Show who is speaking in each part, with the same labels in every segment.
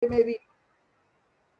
Speaker 1: में भी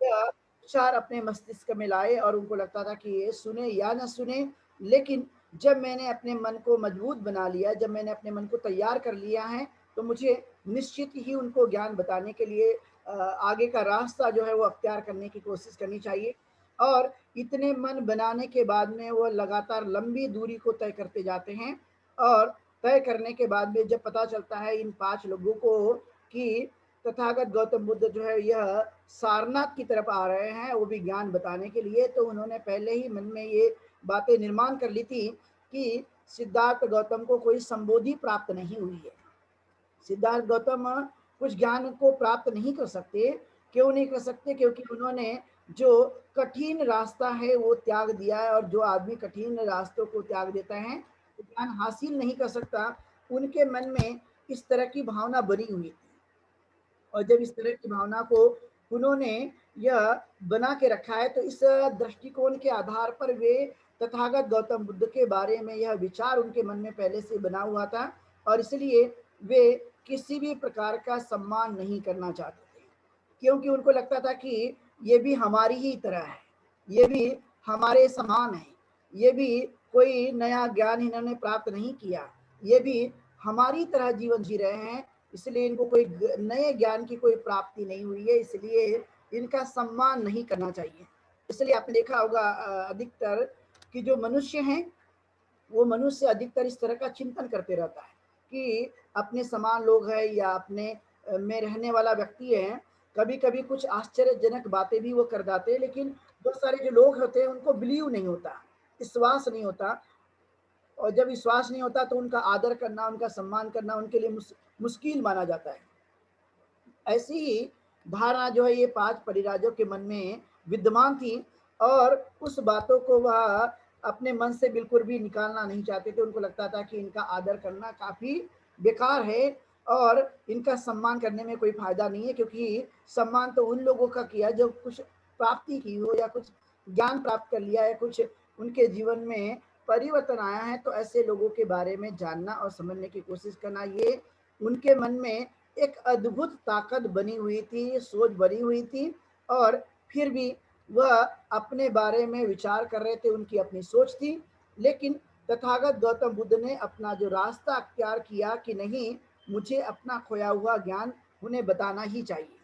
Speaker 1: या विचार अपने मस्तिष्क में लाए और उनको लगता था कि ये सुने या ना सुने, लेकिन जब मैंने अपने मन को मजबूत बना लिया, जब मैंने अपने मन को तैयार कर लिया है, तो मुझे निश्चित ही उनको ज्ञान बताने के लिए आगे का रास्ता जो है वो अख्तियार करने की कोशिश करनी चाहिए। और इतने मन बनाने के बाद में वो लगातार लंबी दूरी को तय करते जाते हैं और तय करने के बाद में जब पता चलता है इन 5 लोगों को कि तथागत गौतम बुद्ध जो है यह सारनाथ की तरफ आ रहे हैं, वो भी ज्ञान बताने के लिए, तो उन्होंने पहले ही मन में ये बातें निर्माण कर ली थी कि सिद्धार्थ गौतम को कोई संबोधि प्राप्त नहीं हुई है। सिद्धार्थ गौतम कुछ ज्ञान को प्राप्त नहीं कर सकते। क्यों नहीं कर सकते? क्योंकि उन्होंने जो कठिन रास्ता है वो त्याग दिया है, और जो आदमी कठिन रास्तों को त्याग देता है वो ज्ञान हासिल नहीं कर सकता। उनके मन में इस तरह की भावना बनी हुई थी, और जब इस तरह की भावना को उन्होंने यह बना के रखा है, तो इस दृष्टिकोण के आधार पर वे तथागत गौतम बुद्ध के बारे में यह विचार उनके मन में पहले से बना हुआ था, और इसलिए वे किसी भी प्रकार का सम्मान नहीं करना चाहते थे, क्योंकि उनको लगता था कि ये भी हमारी ही तरह है, ये भी हमारे समान है, ये भी कोई नया ज्ञान इन्होंने प्राप्त नहीं किया, ये भी हमारी तरह जीवन जी रहे हैं, इसलिए इनको कोई नए ज्ञान की कोई प्राप्ति नहीं हुई है, इसलिए इनका सम्मान नहीं करना चाहिए। इसलिए आपने देखा होगा अधिकतर कि जो मनुष्य हैं वो मनुष्य अधिकतर इस तरह का चिंतन करते रहता है कि अपने समान लोग हैं या अपने में रहने वाला व्यक्ति है, कभी कभी कुछ आश्चर्यजनक बातें भी वो कर जाते हैं, लेकिन बहुत सारे जो लोग होते हैं उनको बिलीव नहीं होता, विश्वास नहीं होता, और जब विश्वास नहीं होता तो उनका आदर करना, उनका सम्मान करना उनके लिए मुश्किल माना जाता है। ऐसी ही धारणा जो है ये 5 परिराजों के मन में विद्यमान थी, और उस बातों को वह अपने मन से बिल्कुल भी निकालना नहीं चाहते थे। उनको लगता था कि इनका आदर करना काफ़ी बेकार है और इनका सम्मान करने में कोई फ़ायदा नहीं है, क्योंकि सम्मान तो उन लोगों का किया जो कुछ प्राप्ति की हो या कुछ ज्ञान प्राप्त कर लिया है, कुछ उनके जीवन में परिवर्तन आया है, तो ऐसे लोगों के बारे में जानना और समझने की कोशिश करना, ये उनके मन में एक अद्भुत ताकत बनी हुई थी, सोच बनी हुई थी, और फिर भी वह अपने बारे में विचार कर रहे थे, उनकी अपनी सोच थी। लेकिन तथागत गौतम बुद्ध ने अपना जो रास्ता अख्तियार किया कि नहीं, मुझे अपना खोया हुआ ज्ञान उन्हें बताना ही चाहिए।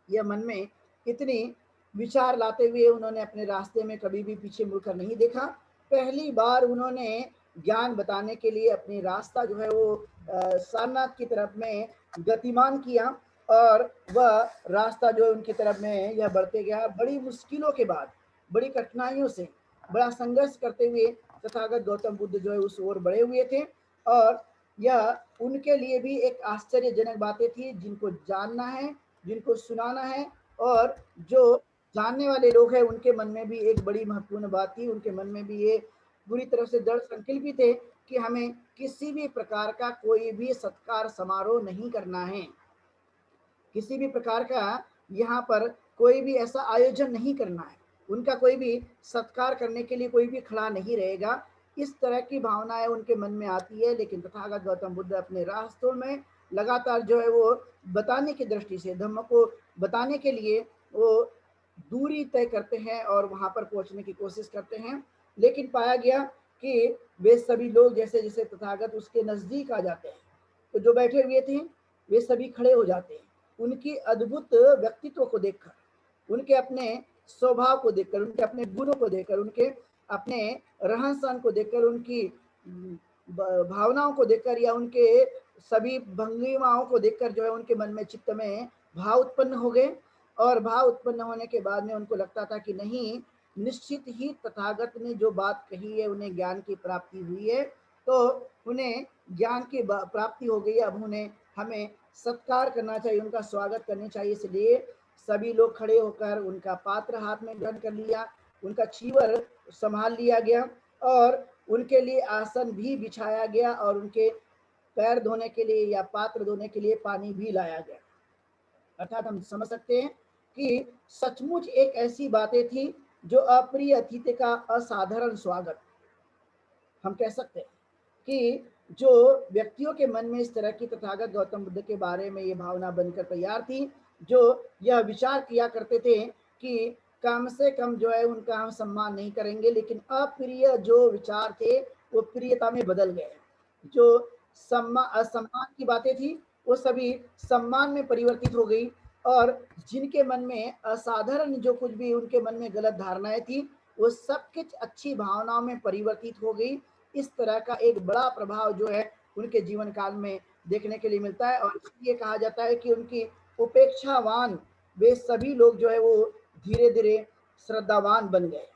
Speaker 1: यह मन में इतनी विचार लाते हुए उन्होंने अपने रास्ते में कभी भी पीछे मुड़कर नहीं देखा। पहली बार उन्होंने ज्ञान बताने के लिए अपनी रास्ता जो है वो सारनाथ की तरफ में गतिमान किया, और वह रास्ता जो है उनकी तरफ में यह बढ़ते गया। बड़ी मुश्किलों के बाद, बड़ी कठिनाइयों से, बड़ा संघर्ष करते हुए तथागत गौतम बुद्ध जो है उस ओर बढ़े हुए थे, और यह उनके लिए भी एक आश्चर्यजनक बातें थी जिनको जानना है, जिनको सुनाना है, और जो जानने वाले लोग हैं उनके मन में भी एक बड़ी महत्वपूर्ण बात थी, उनके मन में भी ये पूरी तरह से दृढ़ संकल्पित थे कि हमें किसी भी प्रकार का कोई भी सत्कार समारोह नहीं करना है, किसी भी प्रकार का यहाँ पर कोई भी ऐसा आयोजन नहीं करना है, उनका कोई भी सत्कार करने के लिए कोई भी खड़ा नहीं रहेगा। इस तरह की भावनाएं उनके मन में आती है, लेकिन तथागत गौतम बुद्ध अपने रास्तों में लगातार जो है वो बताने की दृष्टि से, धम्म को बताने के लिए वो दूरी तय करते हैं और वहां पर पहुंचने की कोशिश करते हैं। लेकिन पाया गया कि वे सभी लोग जैसे जैसे तथागत उसके नजदीक आ जाते हैं, तो जो बैठे हुए थे वे सभी खड़े हो जाते हैं, उनकी अद्भुत व्यक्तित्व को देखकर, उनके अपने स्वभाव को देखकर, उनके अपने गुणों को देखकर, उनके अपने रहन सहन को देखकर, उनकी भावनाओं को देखकर, या उनके सभी भंगिमाओं को देखकर जो है उनके मन में, चित्त में भाव उत्पन्न हो गए। और भाव उत्पन्न होने के बाद में उनको लगता था कि नहीं, निश्चित ही तथागत ने जो बात कही है उन्हें ज्ञान की प्राप्ति हुई है, तो उन्हें ज्ञान की प्राप्ति हो गई, अब उन्हें हमें सत्कार करना चाहिए, उनका स्वागत करना चाहिए। इसलिए सभी लोग खड़े होकर उनका पात्र हाथ में ग्रहण कर लिया, उनका चीवर संभाल लिया गया, और उनके लिए आसन भी बिछाया गया, और उनके पैर धोने के लिए या पात्र धोने के लिए पानी भी लाया गया। अर्थात हम समझ सकते हैं कि सचमुच एक ऐसी बातें थी जो अप्रिय अतिथि का असाधारण स्वागत, हम कह सकते हैं कि जो व्यक्तियों के मन में इस तरह की तथागत गौतम बुद्ध के बारे में ये भावना बनकर तैयार थी, जो यह विचार किया करते थे कि कम से कम जो है उनका हम सम्मान नहीं करेंगे, लेकिन अप्रिय जो विचार थे वो प्रियता में बदल गए। जो असम्मान की बातें थी वो सभी सम्मान में परिवर्तित हो गई, और जिनके मन में असाधारण जो कुछ भी उनके मन में गलत धारणाएं थी वो सब कुछ अच्छी भावनाओं में परिवर्तित हो गई। इस तरह का एक बड़ा प्रभाव जो है उनके जीवन काल में देखने के लिए मिलता है, और इसलिए कहा जाता है कि उनकी उपेक्षावान वे सभी लोग जो है वो धीरे धीरे श्रद्धावान बन गए।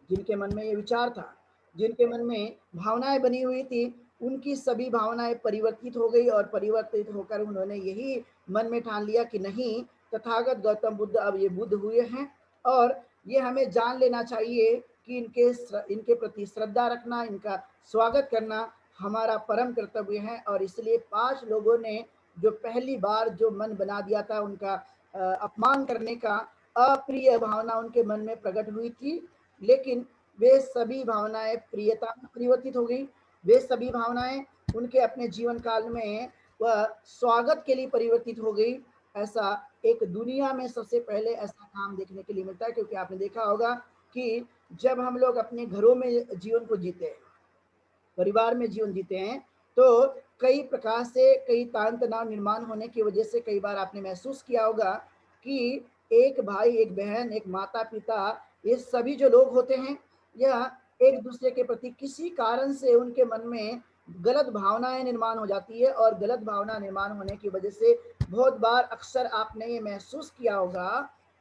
Speaker 1: जिनके मन में ये विचार था, जिनके मन में भावनाएं बनी हुई थी, उनकी सभी भावनाएं परिवर्तित हो गई, और परिवर्तित होकर उन्होंने यही मन में ठान लिया कि नहीं, तथागत गौतम बुद्ध अब ये बुद्ध हुए हैं, और ये हमें जान लेना चाहिए कि इनके प्रति श्रद्धा रखना, इनका स्वागत करना हमारा परम कर्तव्य है। और इसलिए 5 लोगों ने जो पहली बार जो मन बना दिया था उनका अपमान करने का, अप्रिय भावना उनके मन में प्रकट हुई थी, लेकिन वे सभी भावनाएं प्रियता में परिवर्तित हो गई। वे सभी भावनाएं उनके अपने जीवन काल में वह स्वागत के लिए परिवर्तित हो गई। ऐसा एक दुनिया में सबसे पहले ऐसा काम देखने के लिए मिलता है, क्योंकि आपने देखा होगा कि जब हम लोग अपने घरों में जीवन को जीते हैं, परिवार में जीवन जीते हैं, तो कई प्रकार से कई तान तनाव निर्माण होने की वजह से कई बार आपने महसूस किया होगा कि एक भाई, एक बहन, एक माता पिता, ये सभी जो लोग होते हैं, यह एक दूसरे के प्रति किसी कारण से उनके मन में गलत भावनाएं निर्माण हो जाती है, और गलत भावना निर्माण होने की वजह से बहुत बार अक्सर आपने ये महसूस किया होगा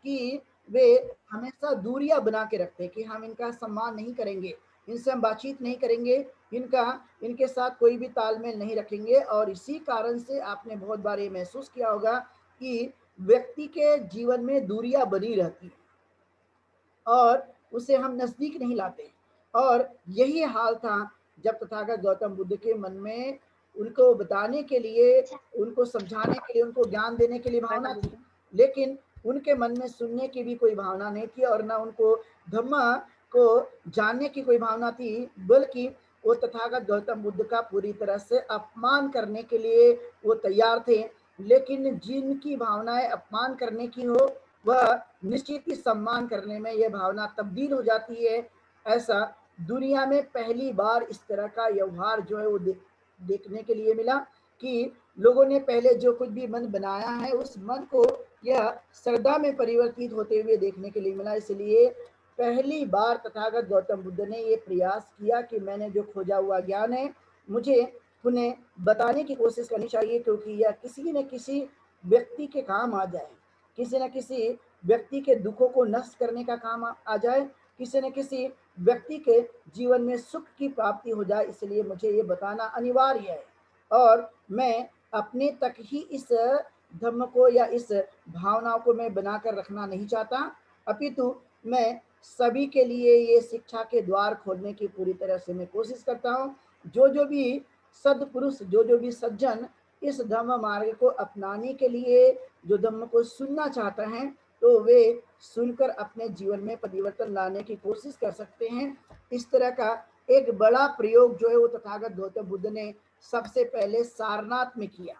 Speaker 1: कि वे हमेशा दूरियां बना के रखते हैं कि हम इनका सम्मान नहीं करेंगे, इनसे हम बातचीत नहीं करेंगे, इनका इनके साथ कोई भी तालमेल नहीं रखेंगे। और इसी कारण से आपने बहुत बार ये महसूस किया होगा कि व्यक्ति के जीवन में दूरियां बनी रहती हैं और उसे हम नजदीक नहीं लाते। और यही हाल था जब तथागत गौतम बुद्ध के मन में, उनको बताने के लिए, उनको समझाने के लिए, उनको ज्ञान देने के लिए भावना थी, लेकिन उनके मन में सुनने की भी कोई भावना नहीं थी, और ना उनको धम्म को जानने की कोई भावना थी, बल्कि वो तथागत गौतम बुद्ध का पूरी तरह से अपमान करने के लिए वो तैयार थे। लेकिन जिनकी भावनाएं अपमान करने की हो, वह निश्चित ही सम्मान करने में यह भावना तब्दील हो जाती है। ऐसा दुनिया में पहली बार इस तरह का व्यवहार जो है वो देखने के लिए मिला कि लोगों ने पहले जो कुछ भी मन बनाया है उस मन को यह श्रद्धा में परिवर्तित होते हुए देखने के लिए मिला। इसलिए पहली बार तथागत गौतम बुद्ध ने ये प्रयास किया कि मैंने जो खोजा हुआ ज्ञान है मुझे उन्हें बताने की कोशिश करनी चाहिए, क्योंकि यह किसी न किसी व्यक्ति के काम आ जाए, किसी न किसी व्यक्ति के दुखों को नष्ट करने का काम आ जाए, किसी न किसी व्यक्ति के जीवन में सुख की प्राप्ति हो जाए। इसलिए मुझे ये बताना अनिवार्य है, और मैं अपने तक ही इस धर्म को या इस भावनाओं को मैं बनाकर रखना नहीं चाहता, अपितु मैं सभी के लिए ये शिक्षा के द्वार खोलने की पूरी तरह से मैं कोशिश करता हूँ। जो भी सदपुरुष, जो भी सज्जन इस धम्म मार्ग को अपनाने के लिए, जो धम्म को सुनना चाहता है, तो वे सुनकर अपने जीवन में परिवर्तन लाने की कोशिश कर सकते हैं। इस तरह का एक बड़ा प्रयोग जो है वो तथागत गौतम बुद्ध ने सबसे पहले सारनाथ में किया,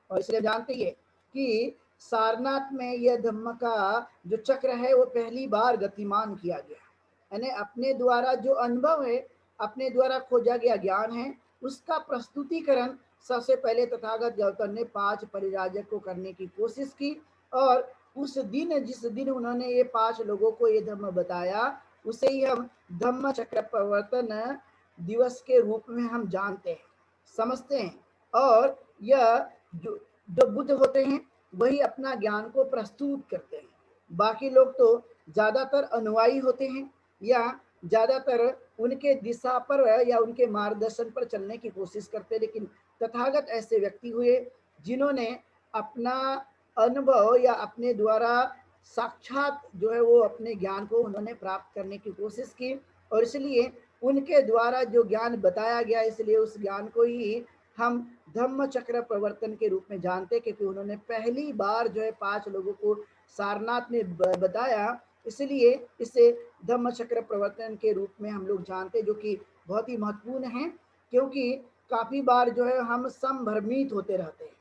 Speaker 1: और इसलिए जानते हैं कि सारनाथ में यह धम्म का जो चक्र है वो पहली बार गतिमान किया गया, यानी अपने द्वारा जो अनुभव है, अपने द्वारा खोजा गया ज्ञान है, उसका प्रस्तुतिकरण सबसे पहले तथागत गौतम ने 5 परिराजक को करने की कोशिश की। और उस दिन, जिस दिन उन्होंने ये 5 लोगों को ये धम्म बताया, उसे ही हम धम्म चक्र प्रवर्तन दिवस के रूप में हम जानते हैं, समझते हैं। और यह जो जो बुद्ध होते हैं वही अपना ज्ञान को प्रस्तुत करते हैं, बाकी लोग तो ज्यादातर अनुयायी होते हैं या ज्यादातर उनके दिशा पर या उनके मार्गदर्शन पर चलने की कोशिश करते हैं। लेकिन तथागत ऐसे व्यक्ति हुए जिन्होंने अपना अनुभव या अपने द्वारा साक्षात जो है वो अपने ज्ञान को उन्होंने प्राप्त करने की कोशिश की, और इसलिए उनके द्वारा जो ज्ञान बताया गया, इसलिए उस ज्ञान को ही हम धम्म चक्र प्रवर्तन के रूप में जानते, क्योंकि उन्होंने पहली बार जो है 5 लोगों को सारनाथ में बताया, इसलिए इसे धम्म चक्र प्रवर्तन के रूप में हम लोग जानते, जो कि बहुत ही महत्वपूर्ण है। क्योंकि काफी बार जो है हम संभ्रमित होते रहते हैं,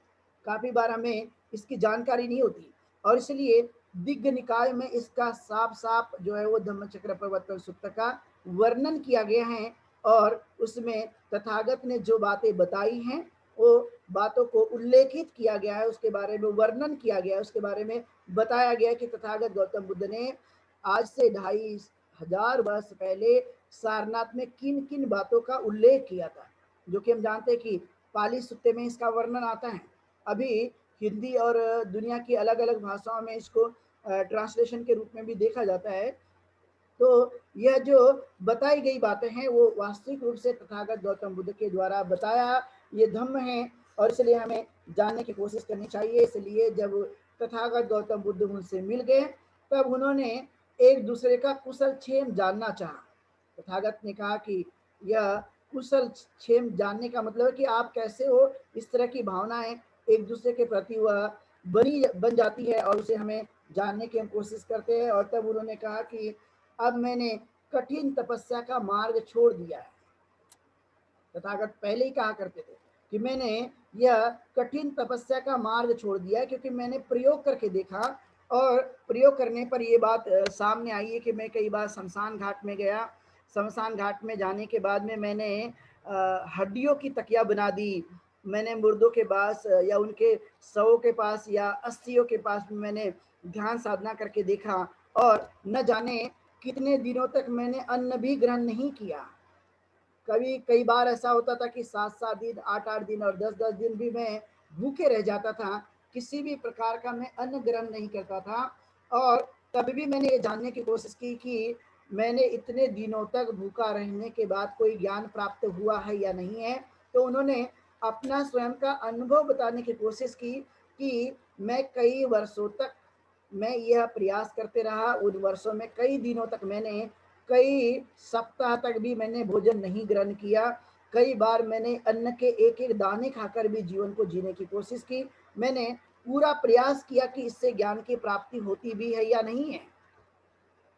Speaker 1: काफ़ी बार हमें इसकी जानकारी नहीं होती और इसलिए दिग्ग निकाय में इसका साफ-साफ जो है वो धम्मचक्र प्रवर्तन सूत्र का वर्णन किया गया है और उसमें तथागत ने जो बातें बताई हैं, वो बातों को उल्लेखित किया गया है, उसके बारे में वर्णन किया गया है, उसके बारे में बताया गया है कि तथागत गौतम बुद्ध ने आज से 2500 वर्ष पहले सारनाथ में किन-किन बातों का उल्लेख किया था, जो कि हम जानते हैं कि पाली सूक्त में इसका वर्णन आता है। अभी हिंदी और दुनिया की अलग-अलग भाषाओं में इसको ट्रांसलेशन के रूप में भी देखा जाता है। तो यह जो बताई गई बातें हैं वो वास्तविक रूप से तथागत गौतम बुद्ध के द्वारा बताया ये धम्म है और इसलिए हमें जानने की कोशिश करनी चाहिए। इसलिए जब तथागत गौतम बुद्ध उनसे मिल गए तब उन्होंने एक दूसरे का कुशल क्षेम जानना चाहा। तथागत ने कहा कि यह कुशल क्षेम जानने का मतलब है कि आप कैसे हो, इस तरह की भावनाएं एक दूसरे के प्रति वह बन जाती है और उसे हमें जानने की हम कोशिश करते हैं। और तब उन्होंने कहा कि अब मैंने कठिन तपस्या का मार्ग छोड़ दिया है। तथागत पहले ही कहा करते थे कि मैंने यह कठिन तपस्या का मार्ग छोड़ दिया है क्योंकि मैंने प्रयोग करके देखा और प्रयोग करने पर यह बात सामने आई है कि मैं कई बार शमशान घाट में गया। शमशान घाट में जाने के बाद में मैंने हड्डियों की तकिया बना दी। मैंने मुर्दों के पास या उनके शवों के पास या अस्थियों के पास मैंने ध्यान साधना करके देखा और न जाने कितने दिनों तक मैंने अन्न भी ग्रहण नहीं किया। कभी कई बार ऐसा होता था कि 7-7 दिन, 8-8 दिन और 10-10 दिन भी मैं भूखे रह जाता था। किसी भी प्रकार का मैं अन्न ग्रहण नहीं करता था और तब भी मैंने ये जानने की कोशिश की कि मैंने इतने दिनों तक भूखा रहने के बाद कोई ज्ञान प्राप्त हुआ है या नहीं है। तो उन्होंने अपना स्वयं का अनुभव बताने की कोशिश की कि मैं कई वर्षों तक मैं यह प्रयास करते रहा। उन वर्षों में कई दिनों तक मैंने कई सप्ताह तक भी मैंने भोजन नहीं ग्रहण किया। कई बार मैंने अन्न के एक-एक दाने खाकर भी जीवन को जीने की कोशिश की। मैंने पूरा प्रयास किया कि इससे ज्ञान की प्राप्ति होती भी है या नहीं है।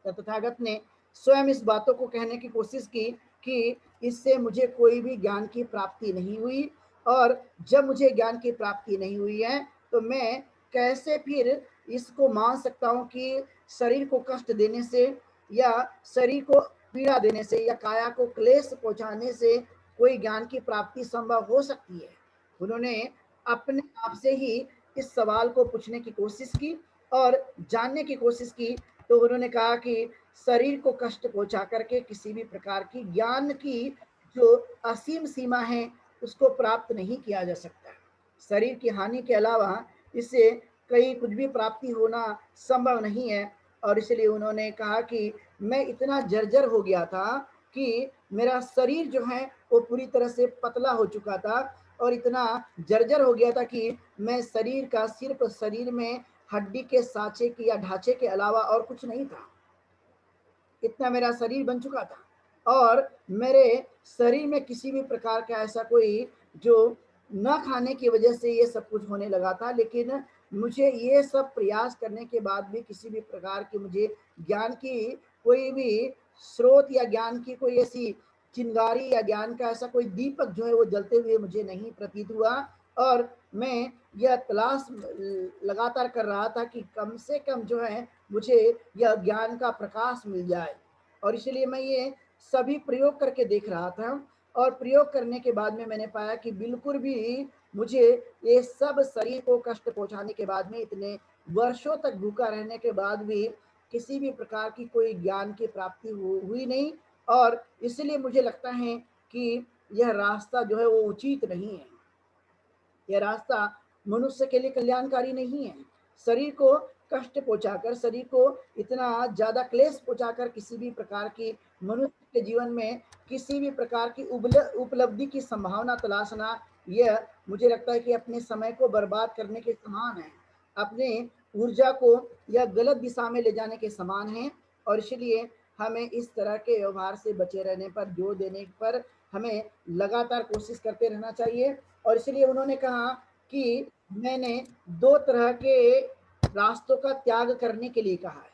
Speaker 1: तो तथागत ने स्वयं इस बातों को कहने की कोशिश की कि इससे मुझे कोई भी ज्ञान की प्राप्ति नहीं हुई और जब मुझे ज्ञान की प्राप्ति नहीं हुई है तो मैं कैसे फिर इसको मान सकता हूँ कि शरीर को कष्ट देने से या शरीर को पीड़ा देने से या काया को क्लेश पहुंचाने से कोई ज्ञान की प्राप्ति संभव हो सकती है। उन्होंने अपने आप से ही इस सवाल को पूछने की कोशिश की और जानने की कोशिश की। तो उन्होंने कहा कि शरीर को कष्ट पहुंचा करके किसी भी प्रकार की ज्ञान की जो असीम सीमा है उसको प्राप्त नहीं किया जा सकता। शरीर की हानि के अलावा इससे कहीं कुछ भी प्राप्ति होना संभव नहीं है। और इसलिए उन्होंने कहा कि मैं इतना जर्जर हो गया था कि मेरा शरीर जो है वो पूरी तरह से पतला हो चुका था और इतना जर्जर हो गया था कि मैं शरीर का सिर्फ शरीर में हड्डी के साँचे की या ढाँचे के अलावा और कुछ नहीं था। इतना मेरा शरीर बन चुका था और मेरे शरीर में किसी भी प्रकार का ऐसा कोई जो न खाने की वजह से ये सब कुछ होने लगा था। लेकिन मुझे ये सब प्रयास करने के बाद भी किसी भी प्रकार की मुझे ज्ञान की कोई भी स्रोत या ज्ञान की कोई ऐसी चिंगारी या ज्ञान का ऐसा कोई दीपक जो है वो जलते हुए मुझे नहीं प्रतीत हुआ। और मैं यह तलाश लगातार कर रहा था कि कम से कम जो है मुझे यह ज्ञान का प्रकाश मिल जाए। और इसलिए मैं ये सभी प्रयोग करके देख रहा था और प्रयोग करने के बाद में मैंने पाया कि बिल्कुल भी मुझे ये सब शरीर को कष्ट पहुंचाने के बाद में इतने वर्षों तक भूखा रहने के बाद भी किसी भी प्रकार की कोई ज्ञान की प्राप्ति हुई नहीं। और इसलिए मुझे लगता है कि यह रास्ता जो है वो उचित नहीं है। यह रास्ता मनुष्य के लिए कल्याणकारी नहीं है। शरीर को कष्ट पहुंचाकर, शरीर को इतना ज़्यादा क्लेश पहुंचाकर किसी भी प्रकार की मनुष्य के जीवन में किसी भी प्रकार की उपलब्धि की संभावना तलाशना, यह मुझे लगता है कि अपने समय को बर्बाद करने के समान है। अपने ऊर्जा को यह गलत दिशा में ले जाने के समान है। और इसलिए हमें इस तरह के व्यवहार से बचे रहने पर जोर देने पर हमें लगातार कोशिश करते रहना चाहिए। और इसलिए उन्होंने कहा कि मैंने 2 तरह के रास्तों का त्याग करने के लिए कहा है।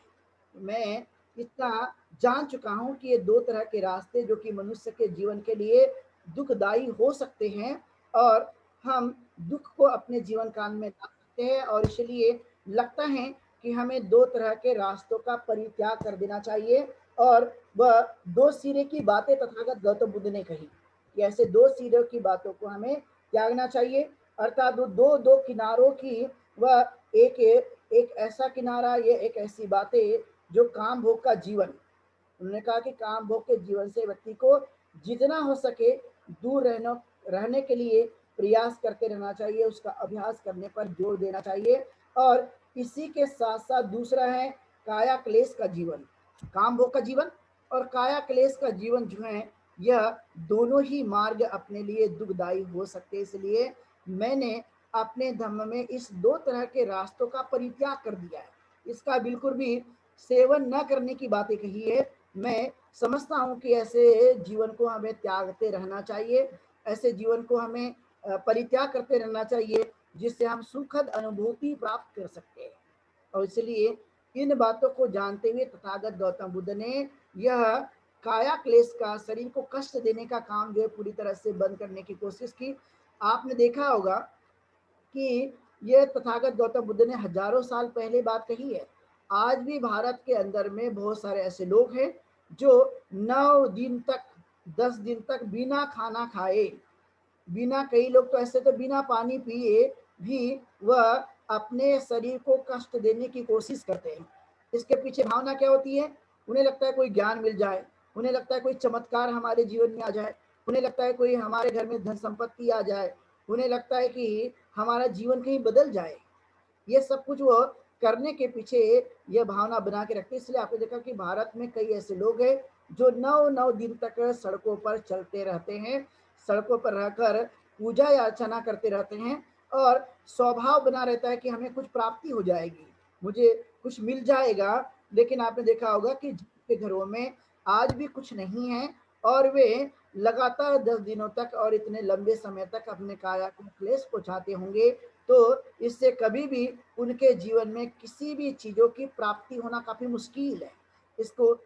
Speaker 1: मैं इतना जान चुका हूँ कि ये 2 तरह के रास्ते जो कि मनुष्य के जीवन के लिए दुखदाई हो सकते हैं और हम दुख को अपने जीवन काल में ला सकते हैं। और इसलिए लगता है कि हमें दो तरह के रास्तों का परित्याग कर देना चाहिए। और वह दो सिरे की बातें तथागत गौतम बुद्ध ने कही कि ऐसे दो सिरों की बातों को हमें त्यागना चाहिए। अर्थात दो दो किनारों की वह एक एक ऐसा किनारा, ये एक ऐसी बातें जो काम भोग का जीवन। उन्होंने कहा कि काम भोग के जीवन से व्यक्ति को जितना हो सके दूर रहने के लिए प्रयास करते रहना चाहिए, उसका अभ्यास करने पर जोर देना चाहिए। और इसी के साथ साथ दूसरा है काया क्लेश का जीवन, काम भोग का जीवन और काया क्लेश का जीवन जो है, यह दोनों ही मार्ग अपने लिए दुखदायी हो सकते हैं। इसलिए मैंने अपने धम्म में इस दो तरह के रास्तों का परित्याग कर दिया है, इसका बिल्कुल भी सेवन न करने की बातें कही है। मैं समझता हूँ कि ऐसे जीवन को हमें त्यागते रहना चाहिए, ऐसे जीवन को हमें परित्याग करते रहना चाहिए जिससे हम सुखद अनुभूति प्राप्त कर सकते हैं। और इसलिए इन बातों को जानते हुए तथागत गौतम बुद्ध ने यह काया क्लेश का, शरीर को कष्ट देने का काम जो है पूरी तरह से बंद करने की कोशिश की। आपने देखा होगा कि यह तथागत गौतम बुद्ध ने हजारों साल पहले बात कही है। आज भी भारत के अंदर में बहुत सारे ऐसे लोग हैं जो 9 दिन तक, 10 दिन तक बिना खाना खाए, बिना, कई लोग तो ऐसे तो बिना पानी पिए भी वह अपने शरीर को कष्ट देने की कोशिश करते हैं। इसके पीछे भावना क्या होती है? उन्हें लगता है कोई ज्ञान मिल जाए, उन्हें लगता है कोई चमत्कार हमारे जीवन में आ जाए, उन्हें लगता है कोई हमारे घर में धन संपत्ति आ जाए, उन्हें लगता है कि हमारा जीवन कहीं बदल जाए। ये सब कुछ वो करने के पीछे यह भावना बना के रखते हैं। इसलिए आपने देखा कि भारत में कई ऐसे लोग हैं जो 9 9 दिन तक सड़कों पर चलते रहते हैं, सड़कों पर रहकर पूजा या अर्चना करते रहते हैं और स्वभाव बना रहता है कि हमें कुछ प्राप्ति हो जाएगी, मुझे कुछ मिल जाएगा। लेकिन आपने देखा होगा कि जिनके घरों में आज भी कुछ नहीं है और वे लगातार 10 दिनों तक और इतने लंबे समय तक अपने काया को क्लेश पहुंचाते होंगे, तो इससे कभी भी उनके जीवन में किसी भी चीजों की प्राप्ति होना काफी मुश्किल है। इसको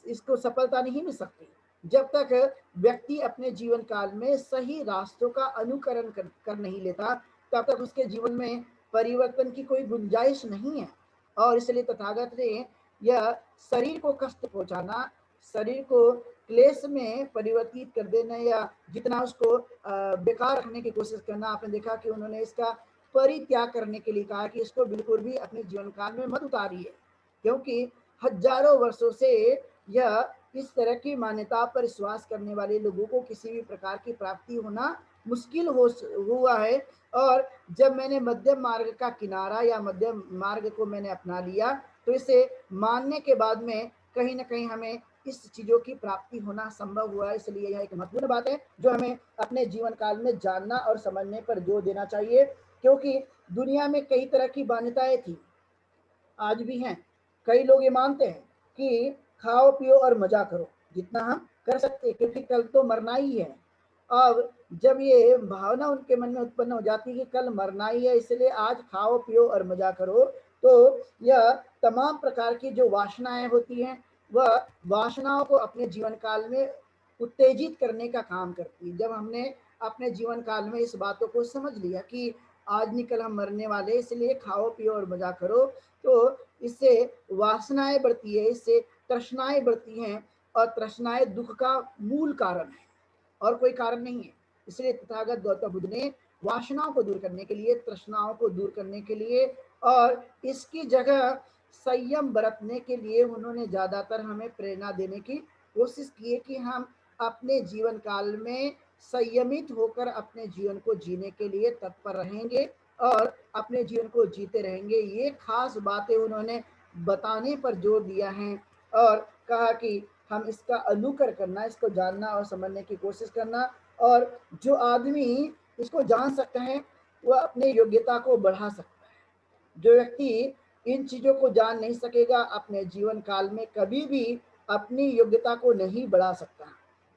Speaker 1: इसको सफलता नहीं मिल सकती जब तक व्यक्ति अपने जीवन काल में सही रास्तों का अनुकरण कर नहीं लेता, तब तक उसके जीवन में परिवर्तन की कोई गुंजाइश नहीं है। और इसलिए तथागत ने यह शरीर को कष्ट पहुंचाना, शरीर को क्लेश में परिवर्तित कर देना या जितना उसको बेकार रखने की कोशिश करना, आपने देखा कि उन्होंने इसका परित्याग करने के लिए कहा कि इसको बिल्कुल भी अपने जीवन काल में मत उतारिए, क्योंकि हजारों वर्षों से यह इस तरह की मान्यता पर विश्वास करने वाले लोगों को किसी भी प्रकार की प्राप्ति होना मुश्किल हुआ है। और जब मैंने मध्यम मार्ग का किनारा या मध्यम मार्ग को मैंने अपना लिया, तो इसे मानने के बाद में कहीं ना कहीं हमें इस चीजों की प्राप्ति होना संभव हुआ है। इसलिए यह एक महत्वपूर्ण बात है जो हमें अपने जीवन काल में जानना और समझने पर जोर देना चाहिए, क्योंकि दुनिया में कई तरह की मान्यताएं थी, आज भी हैं। कई लोग ये मानते हैं कि खाओ पियो और मजा करो जितना हम कर सकते हैं, क्योंकि कल तो मरना ही है। अब जब ये भावना उनके मन में उत्पन्न हो जाती है कि कल मरना ही है, इसलिए आज खाओ पियो और मजा करो, तो यह तमाम प्रकार की जो वासनाएं होती हैं, वह वासनाओं को अपने जीवन काल में उत्तेजित करने का काम करती है। जब हमने अपने जीवन काल में इस बातों को समझ लिया कि आज निकल हम मरने वाले, इसलिए खाओ पियो और मजा करो, तो इससे वासनाएं बढ़ती है, इससे तृष्णाएं बढ़ती हैं, और तृष्णाएं दुख का मूल कारण है और कोई कारण नहीं है। इसलिए तथागत गौतम बुद्ध ने वासनाओं को दूर करने के लिए, तृष्णाओं को दूर करने के लिए और इसकी जगह संयम बरतने के लिए उन्होंने ज्यादातर हमें प्रेरणा देने की कोशिश की है कि हम अपने जीवन काल में संयमित होकर अपने जीवन को जीने के लिए तत्पर रहेंगे और अपने जीवन को जीते रहेंगे। ये खास बातें उन्होंने बताने पर जोर दिया है और कहा कि हम इसका अनुकरण करना, इसको जानना और समझने की कोशिश करना, और जो आदमी इसको जान सकता है वह अपने योग्यता को बढ़ा सकता है। जो व्यक्ति इन चीजों को जान नहीं सकेगा, अपने जीवन काल में कभी भी अपनी योग्यता को नहीं बढ़ा सकता।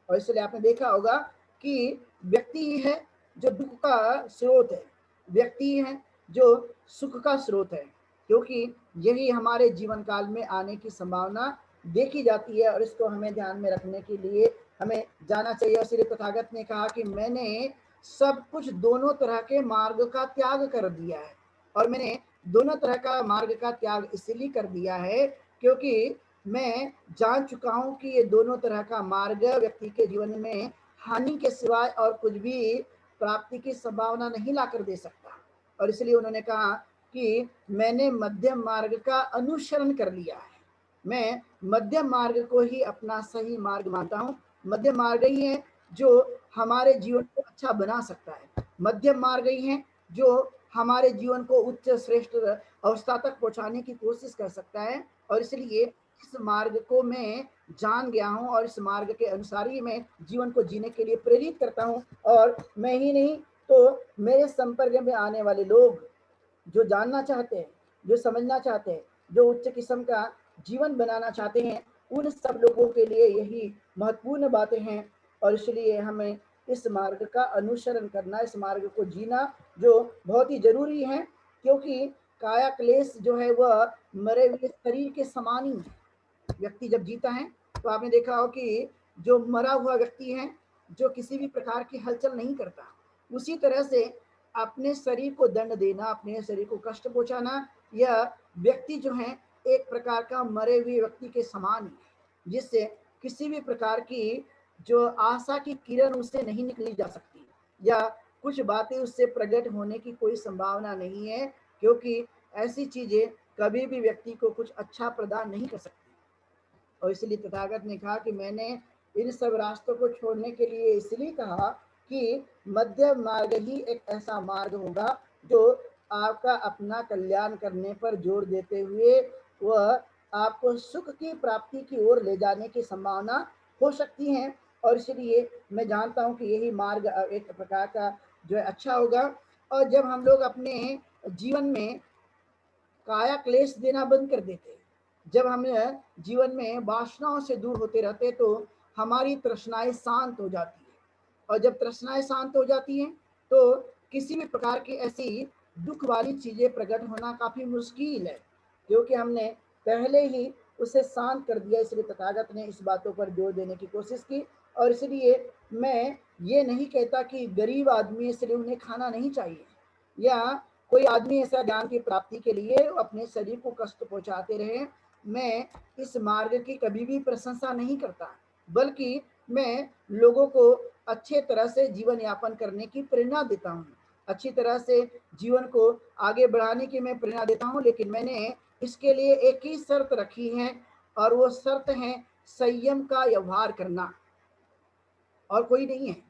Speaker 1: और इसलिए आपने देखा होगा कि व्यक्ति ही है जो दुख का स्रोत है, व्यक्ति ही है जो सुख का स्रोत है, क्योंकि यही हमारे जीवन काल में आने की संभावना देखी जाती है। और इसको हमें ध्यान में रखने के लिए हमें जाना चाहिए। और इसलिए तथागत ने कहा कि मैंने सब कुछ दोनों तरह के मार्ग का त्याग कर दिया है। और मैंने दोनों तरह का मार्ग का त्याग इसलिए कर दिया है क्योंकि मैं जान चुका हूं कि ये दोनों तरह का मार्ग व्यक्ति के जीवन में हानि के सिवाय और कुछ भी प्राप्ति की संभावना नहीं लाकर दे सकता। और इसलिए उन्होंने कहा कि मैंने मध्यम मार्ग का अनुसरण कर लिया है। मैं मध्यम मार्ग को ही अपना सही मार्ग मानता हूँ। मध्यम मार्ग ही है जो हमारे जीवन को अच्छा बना सकता है। मध्यम मार्ग ही है जो हमारे जीवन को उच्च श्रेष्ठ अवस्था तक पहुंचाने की कोशिश कर सकता है। और इसलिए इस मार्ग को मैं जान गया हूँ और इस मार्ग के अनुसार ही मैं जीवन को जीने के लिए प्रेरित करता हूँ। और मैं ही नहीं तो मेरे संपर्क में आने वाले लोग जो जानना चाहते हैं, जो समझना चाहते हैं, जो उच्च किस्म का जीवन बनाना चाहते हैं, उन सब लोगों के लिए यही महत्वपूर्ण बातें हैं। और इसलिए हमें इस मार्ग का अनुसरण करना, इस मार्ग को जीना जो बहुत ही जरूरी है। क्योंकि काया क्लेश जो है वह मरे हुए शरीर के समान ही है। व्यक्ति जब जीता है तो आपने देखा हो कि जो मरा हुआ व्यक्ति है, जो किसी भी प्रकार की हलचल नहीं करता, उसी तरह से अपने शरीर को दंड देना, अपने शरीर को कष्ट पहुंचाना, यह व्यक्ति जो है एक प्रकार का मरे हुए व्यक्ति के समान ही है, जिससे किसी भी प्रकार की जो आशा की किरण उससे नहीं निकली जा सकती, या कुछ बातें उससे प्रकट होने की कोई संभावना नहीं है। क्योंकि ऐसी चीजें कभी भी व्यक्ति को कुछ अच्छा प्रदान नहीं कर सकती। और इसलिए तथागत ने कहा कि मैंने इन सब रास्तों को छोड़ने के लिए इसलिए कहा कि मध्य मार्ग ही एक ऐसा मार्ग होगा जो आपका अपना कल्याण करने पर जोर देते हुए वह आपको सुख की प्राप्ति की ओर ले जाने की संभावना हो सकती है। और इसलिए मैं जानता हूँ कि यही मार्ग एक प्रकार का जो है अच्छा होगा। और जब हम लोग अपने जीवन में काया क्लेश देना बंद कर देते, जब हम जीवन में वासनाओं से दूर होते रहते, तो हमारी तृष्णाएं शांत हो जाती है। और जब तृष्णाएं शांत हो जाती हैं तो किसी भी प्रकार की ऐसी दुख वाली चीजें प्रकट होना काफी मुश्किल है, क्योंकि हमने पहले ही उसे शांत कर दिया। इसलिए तथागत ने इस बातों पर जोर देने की कोशिश की। और इसलिए मैं ये नहीं कहता कि गरीब आदमी इसलिए उन्हें खाना नहीं चाहिए, या कोई आदमी ऐसा ज्ञान की प्राप्ति के लिए अपने शरीर को कष्ट पहुंचाते रहे। मैं इस मार्ग की कभी भी प्रशंसा नहीं करता, बल्कि मैं लोगों को अच्छे तरह से जीवन यापन करने की प्रेरणा देता हूँ, अच्छी तरह से जीवन को आगे बढ़ाने की मैं प्रेरणा देता हूँ। लेकिन मैंने इसके लिए एक ही शर्त रखी है, और वो शर्त है संयम का व्यवहार करना, और कोई नहीं है।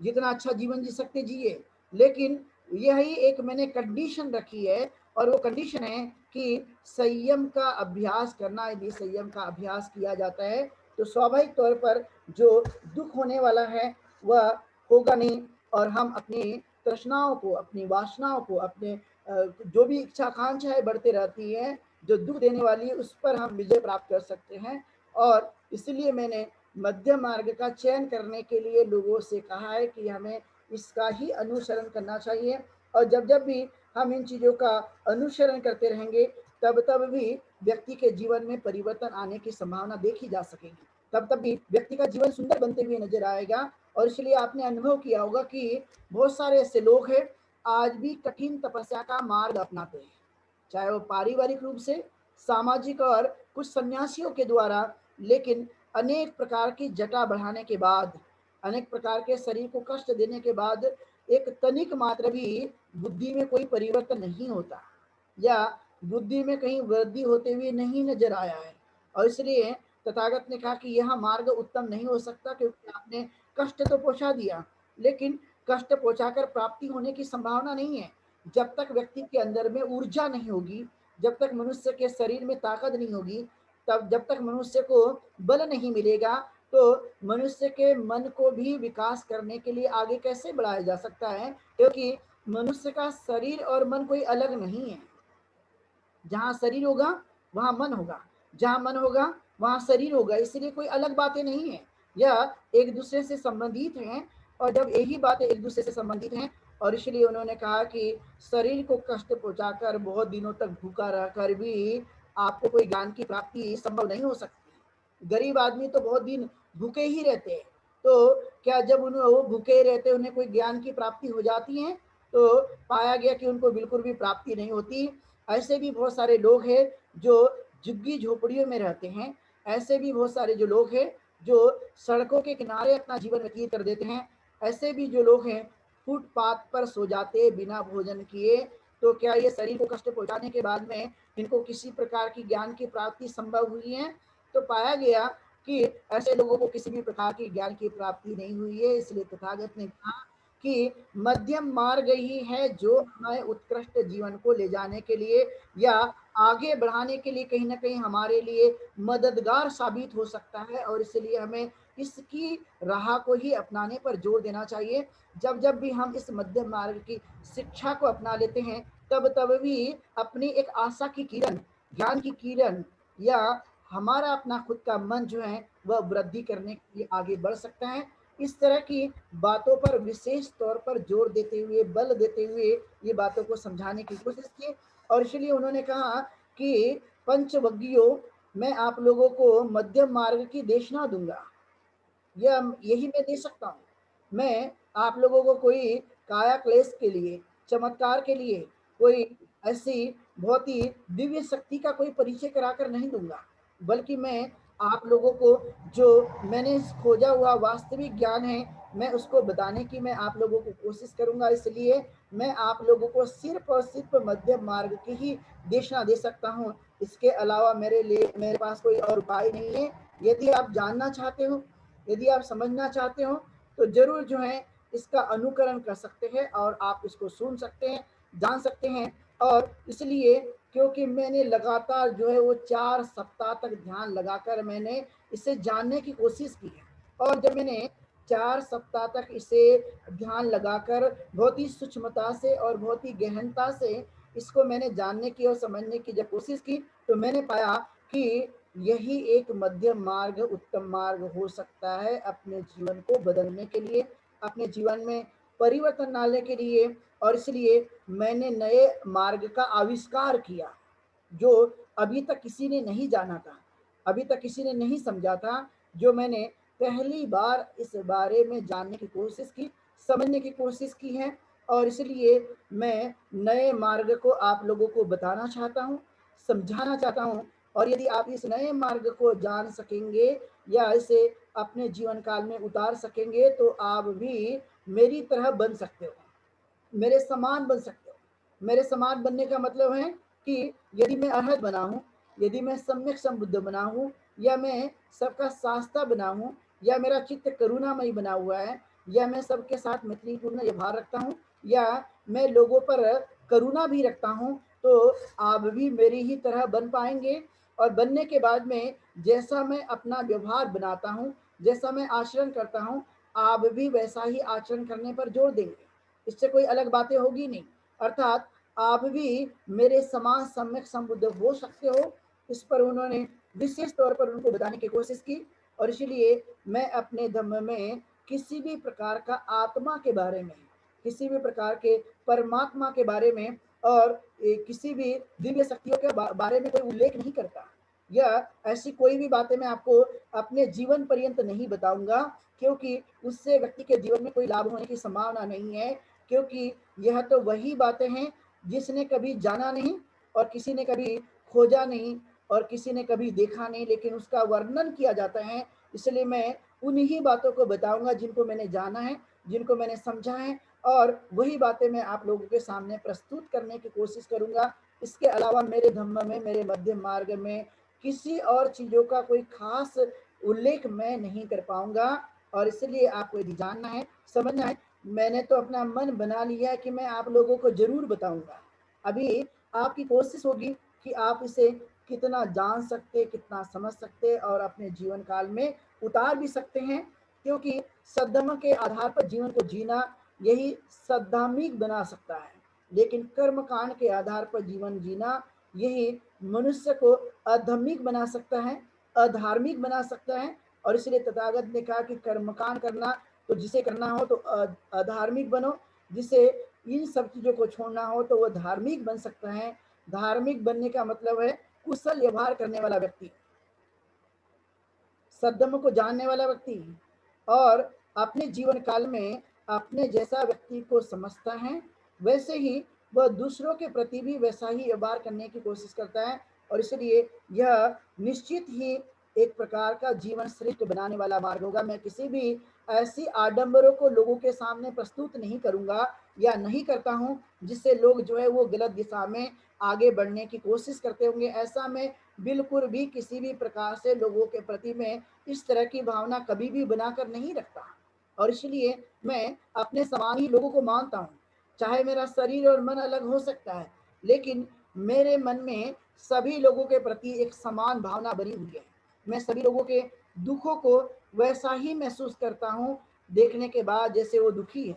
Speaker 1: जितना अच्छा जीवन जी सकते जिए, लेकिन यही एक मैंने कंडीशन रखी है, और वो कंडीशन है कि संयम का अभ्यास करना। यदि संयम का अभ्यास किया जाता है तो स्वाभाविक तौर पर जो दुख होने वाला है वह होगा नहीं, और हम अपनी तृष्णाओं को, अपनी वासनाओं को, अपने जो भी इच्छा आकांक्षाएं बढ़ते रहती है जो दुख देने वाली है, उस पर हम विजय प्राप्त कर सकते हैं। और इसलिए मैंने मध्य मार्ग का चयन करने के लिए लोगों से कहा है कि हमें इसका ही अनुसरण करना चाहिए। और जब जब भी हम इन चीज़ों का अनुसरण करते रहेंगे, तब तब भी व्यक्ति के जीवन में परिवर्तन आने की संभावना देखी जा सकेगी, तब तब भी व्यक्ति का जीवन सुंदर बनते हुए नजर आएगा। और इसलिए आपने अनुभव किया होगा कि बहुत सारे ऐसे लोग हैं आज भी कठिन तपस्या का मार्ग अपनाते हैं, चाहे वो पारिवारिक रूप से, सामाजिक, और कुछ सन्यासियों के द्वारा। लेकिन अनेक प्रकार की जटा बढ़ाने के बाद, अनेक प्रकार के शरीर को कष्ट देने के बाद एक तनिक मात्र भी बुद्धि में कोई परिवर्तन नहीं होता, या बुद्धि में कहीं वृद्धि होते हुए नहीं नजर आया है। और इसलिए तथागत ने कहा कि यह मार्ग उत्तम नहीं हो सकता, क्योंकि आपने कष्ट तो पहुंचा दिया, लेकिन कष्ट पहुंचाकर प्राप्ति होने की संभावना नहीं है। जब तक व्यक्ति के अंदर में ऊर्जा नहीं होगी, जब तक मनुष्य के शरीर में ताकत नहीं होगी, तब जब तक मनुष्य को बल नहीं मिलेगा, तो मनुष्य के मन को भी विकास करने के लिए आगे कैसे बढ़ाया जा सकता है। क्योंकि मनुष्य का शरीर और मन कोई अलग नहीं है। जहाँ शरीर होगा वहाँ मन होगा, जहाँ मन होगा वहाँ शरीर होगा, इसलिए कोई अलग बातें नहीं है, यह एक दूसरे से संबंधित हैं। और जब यही बातें एक दूसरे से संबंधित हैं, और इसलिए उन्होंने कहा कि शरीर को कष्ट पहुंचाकर बहुत दिनों तक भूखा रहकर भी आपको कोई ज्ञान की प्राप्ति संभव नहीं हो सकती। गरीब आदमी तो बहुत दिन भूखे ही रहते हैं, तो क्या जब वो भूखे रहते उन्हें कोई ज्ञान की प्राप्ति हो जाती है? तो पाया गया कि उनको बिल्कुल भी प्राप्ति नहीं होती। ऐसे भी बहुत सारे लोग हैं जो झुग्गी झोपड़ियों में रहते हैं। ऐसे भी बहुत सारे जो लोग हैं जो सड़कों के किनारे अपना जीवन व्यतीत कर देते हैं। ऐसे भी जो लोग हैं फुटपाथ पर सो जाते बिना भोजन किए। तो क्या ये शरीर को कष्ट पहुंचाने के बाद में इनको किसी प्रकार की ज्ञान की प्राप्ति संभव हुई है? तो पाया गया कि ऐसे लोगों को किसी भी प्रकार की ज्ञान की प्राप्ति नहीं हुई है। इसलिए तथागत ने कहा कि मध्यम मार्ग ही है जो हमें उत्कृष्ट जीवन को ले जाने के लिए या आगे बढ़ाने के लिए कहीं ना कहीं हमारे लिए मददगार साबित हो सकता है, और इसलिए हमें इसकी राह को ही अपनाने पर जोर देना चाहिए। जब जब भी हम इस मध्यम मार्ग की शिक्षा को अपना लेते हैं, तब तब भी अपनी एक आशा की किरण, ज्ञान की किरण, या हमारा अपना खुद का मन जो है वह वृद्धि करने के लिए आगे बढ़ सकता है। इस तरह की बातों पर विशेष तौर पर जोर देते हुए, बल देते हुए ये बातों को समझाने की कोशिश की। और इसलिए उन्होंने कहा कि पंचवज्ञियों, मैं आप लोगों को मध्यम मार्ग की देशना दूंगा, यही मैं दे सकता हूँ। मैं आप लोगों को कोई काया क्लेश के लिए, चमत्कार के लिए, कोई ऐसी बहुत ही दिव्य शक्ति का कोई परिचय कराकर नहीं दूंगा, बल्कि मैं आप लोगों को जो मैंने खोजा हुआ वास्तविक ज्ञान है, मैं उसको बताने की मैं आप लोगों को कोशिश करूंगा। इसलिए मैं आप लोगों को सिर्फ और सिर्फ मध्यम मार्ग की ही दिशा दे सकता हूँ। इसके अलावा मेरे पास कोई और उपाय नहीं है। यदि आप जानना चाहते हो, यदि आप समझना चाहते हो, तो जरूर जो है इसका अनुकरण कर सकते हैं और आप इसको सुन सकते हैं, जान सकते हैं। और इसलिए क्योंकि मैंने लगातार जो है वो 4 सप्ताह तक ध्यान लगाकर मैंने इसे जानने की कोशिश की है। और जब मैंने 4 सप्ताह तक इसे ध्यान लगाकर बहुत ही सूक्ष्मता से और बहुत ही गहनता से इसको मैंने जानने की और समझने की जब कोशिश की, तो मैंने पाया कि यही एक मध्यम मार्ग, उत्तम मार्ग हो सकता है अपने जीवन को बदलने के लिए, अपने जीवन में परिवर्तन लाने के लिए। और इसलिए मैंने नए मार्ग का आविष्कार किया जो अभी तक किसी ने नहीं जाना था, अभी तक किसी ने नहीं समझा था, जो मैंने पहली बार इस बारे में जानने की कोशिश की, समझने की कोशिश की है। और इसलिए मैं नए मार्ग को आप लोगों को बताना चाहता हूँ, समझाना चाहता हूँ। और यदि आप इस नए मार्ग को जान सकेंगे या इसे अपने जीवन काल में उतार सकेंगे, तो आप भी मेरी तरह बन सकते हो, मेरे समान बन सकते हो। मेरे समान बनने का मतलब है कि यदि मैं अरहत बना हूँ, यदि मैं सम्यक संबुद्ध बना हूँ, या मैं सबका शास्ता बना हूँ, या मेरा चित्त करुणामयी बना हुआ है, या मैं सबके साथ मैत्रीपूर्ण व्यवहार रखता हूँ, या मैं लोगों पर करुणा भी रखता हूँ, तो आप भी मेरी ही तरह बन पाएंगे। और बनने के बाद में जैसा मैं अपना व्यवहार बनाता हूँ, जैसा मैं आचरण करता हूँ, आप भी वैसा ही आचरण करने पर जोर देंगे। इससे कोई अलग बातें होगी नहीं। अर्थात आप भी मेरे समान सम्यक संबुद्ध हो सकते हो। इस पर उन्होंने विशेष तौर पर उनको बताने की कोशिश की। और इसलिए मैं अपने धम्म में किसी भी प्रकार का आत्मा के बारे में, किसी भी प्रकार के परमात्मा के बारे में और किसी भी दिव्य शक्तियों के बारे में कोई उल्लेख नहीं करता, या ऐसी कोई भी बातें मैं आपको अपने जीवन पर्यंत नहीं बताऊंगा, क्योंकि उससे व्यक्ति के जीवन में कोई लाभ होने की संभावना नहीं है। क्योंकि यह तो वही बातें हैं जिसने कभी जाना नहीं, और किसी ने कभी खोजा नहीं, और किसी ने कभी देखा नहीं, लेकिन उसका वर्णन किया जाता है। इसलिए मैं उन्हीं बातों को बताऊंगा जिनको मैंने जाना है, जिनको मैंने समझा है, और वही बातें मैं आप लोगों के सामने प्रस्तुत करने की कोशिश करूंगा। इसके अलावा मेरे धम्म में, मेरे मध्य मार्ग में किसी और चीजों का कोई खास उल्लेख मैं नहीं कर पाऊंगा। और इसलिए आपको यदि जानना है, समझना है, मैंने तो अपना मन बना लिया है कि मैं आप लोगों को जरूर बताऊंगा। अभी आपकी कोशिश होगी कि आप इसे कितना जान सकते, कितना समझ सकते और अपने जीवन काल में उतार भी सकते हैं। क्योंकि सद्धर्म के आधार पर जीवन को जीना यही सद्धार्मिक बना सकता है, लेकिन कर्म कांड के आधार पर जीवन जीना यही मनुष्य को अधर्मिक बना सकता है, अधार्मिक बना सकता है। और इसलिए तथागत ने कहा कि कर्मकांड करना तो जिसे करना हो तो अधार्मिक बनो, जिसे इन सब चीजों को छोड़ना हो तो वह धार्मिक बन सकता है। धार्मिक बनने का मतलब है कुशल व्यवहार करने वाला व्यक्ति, सद्धर्म को जानने वाला व्यक्ति, और अपने जीवन काल में अपने जैसा व्यक्ति को समझता है, वैसे ही वह दूसरों के प्रति भी वैसा ही व्यवहार करने की कोशिश करता है। और इसलिए यह निश्चित ही एक प्रकार का जीवन श्रेष्ठ बनाने वाला मार्ग होगा। मैं किसी भी ऐसी आडंबरों को लोगों के सामने प्रस्तुत नहीं करूँगा या नहीं करता हूँ, जिससे लोग जो है वो गलत दिशा में आगे बढ़ने की कोशिश करते होंगे। ऐसा मैं बिल्कुल भी किसी भी प्रकार से लोगों के प्रति मैं इस तरह की भावना कभी भी बनाकर नहीं रखता। और इसलिए मैं अपने समान ही लोगों को मानता हूँ। चाहे मेरा शरीर और मन अलग हो सकता है, लेकिन मेरे मन में सभी लोगों के प्रति एक समान भावना बनी हुई है। मैं सभी लोगों के दुखों को वैसा ही महसूस करता हूँ, देखने के बाद जैसे वो दुखी है,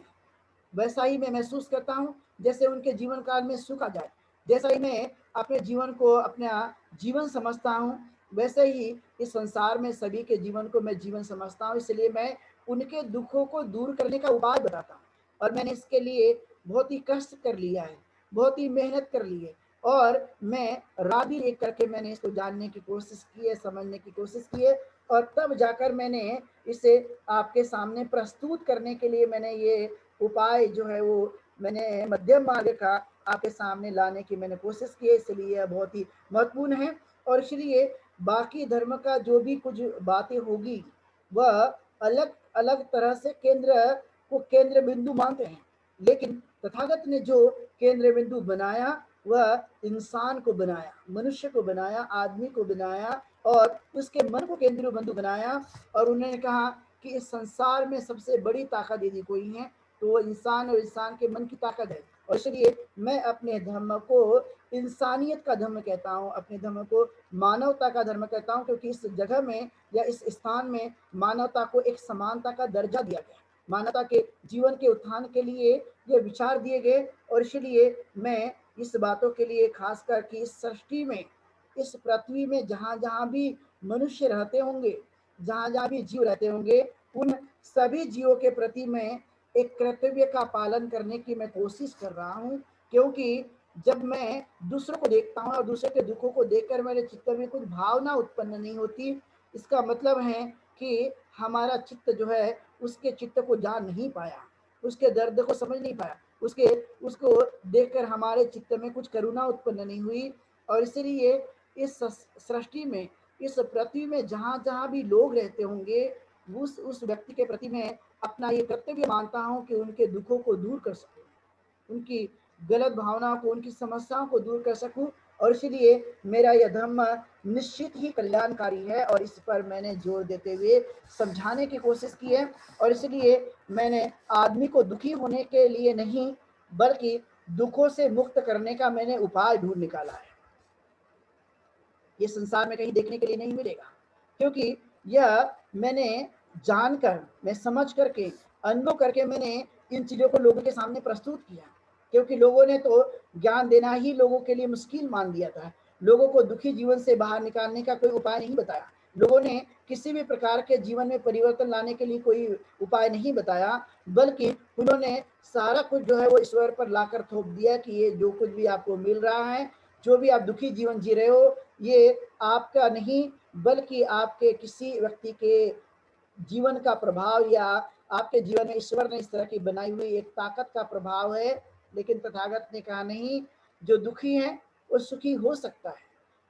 Speaker 1: वैसा ही मैं महसूस करता हूँ जैसे उनके जीवन काल में सुख आ जाए। जैसा ही मैं अपने जीवन को अपना जीवन समझता हूँ, वैसे ही इस संसार में सभी के जीवन को मैं जीवन समझता हूँ। इसलिए मैं उनके दुखों को दूर करने का उपाय बताता हूँ। और मैंने इसके लिए बहुत ही कष्ट कर लिया है, बहुत ही मेहनत कर ली है। और मैं रात दिन एक करके मैंने इसको जानने की कोशिश की है, समझने की कोशिश की है। और तब जाकर मैंने इसे आपके सामने प्रस्तुत करने के लिए मैंने ये उपाय जो है वो मैंने मध्यम मार्ग का आपके सामने लाने की मैंने कोशिश की है। इसलिए यह बहुत ही महत्वपूर्ण है। और इसलिए बाकी धर्म का जो भी कुछ बातें होगी, वह अलग अलग तरह से केंद्र बिंदु मानते हैं। लेकिन तथागत ने जो केंद्र बिंदु बनाया, वह इंसान को बनाया, मनुष्य को बनाया, आदमी को बनाया और उसके मन को केंद्र बिंदु बनाया। और उन्होंने कहा कि इस संसार में सबसे बड़ी ताकत यदि कोई है तो वो इंसान और इंसान के मन की ताकत है। और इसलिए मैं अपने धर्म को इंसानियत का धर्म कहता हूँ, अपने धर्म को मानवता का धर्म कहता हूँ, क्योंकि इस जगह में या इस स्थान में मानवता को एक समानता का दर्जा दिया गया, मानवता के जीवन के उत्थान के लिए ये विचार दिए गए। और इसलिए मैं इस बातों के लिए खासकर कि इस सृष्टि में, इस पृथ्वी में जहाँ जहाँ भी मनुष्य रहते होंगे, जहाँ जहाँ भी जीव रहते होंगे, उन सभी जीवों के प्रति मैं एक कर्तव्य का पालन करने की मैं कोशिश कर रहा हूँ। क्योंकि जब मैं दूसरों को देखता हूँ और दूसरे के दुखों को देखकर मेरे चित्त में कुछ भावना उत्पन्न नहीं होती, इसका मतलब है कि हमारा चित्त जो है उसके चित्त को जान नहीं पाया, उसके दर्द को समझ नहीं पाया, उसके उसको देखकर हमारे चित्त में कुछ करुणा उत्पन्न नहीं हुई। और इसलिए इस सृष्टि में, इस पृथ्वी में जहाँ जहाँ भी लोग रहते होंगे, उस व्यक्ति के प्रति मैं अपना ये कर्तव्य मानता हूँ कि उनके दुखों को दूर कर सकूं, उनकी गलत भावनाओं को, उनकी समस्याओं को दूर कर सकूं। और इसलिए मेरा यह धर्म निश्चित ही कल्याणकारी है और इस पर मैंने जोर देते हुए समझाने की कोशिश की है। और इसलिए मैंने आदमी को दुखी होने के लिए नहीं, बल्कि दुखों से मुक्त करने का मैंने उपाय ढूंढ निकाला है। ये संसार में कहीं देखने के लिए नहीं मिलेगा, क्योंकि यह मैंने जानकर, मैं समझ करके, अनुभव करके मैंने इन चीज़ों को लोगों के सामने प्रस्तुत किया। क्योंकि लोगों ने तो ज्ञान देना ही लोगों के लिए मुश्किल मान दिया था, लोगों को दुखी जीवन से बाहर निकालने का कोई उपाय नहीं बताया, लोगों ने किसी भी प्रकार के जीवन में परिवर्तन लाने के लिए कोई उपाय नहीं बताया, बल्कि उन्होंने सारा कुछ जो है वो ईश्वर पर लाकर थोप दिया कि ये जो कुछ भी आपको मिल रहा है, जो भी आप दुखी जीवन जी रहे हो, ये आपका नहीं, बल्कि आपके किसी व्यक्ति के जीवन का प्रभाव या आपके जीवन में ईश्वर ने इस तरह की बनाई हुई एक ताकत का प्रभाव है। लेकिन तथागत ने कहा नहीं, जो दुखी है वो सुखी हो सकता है,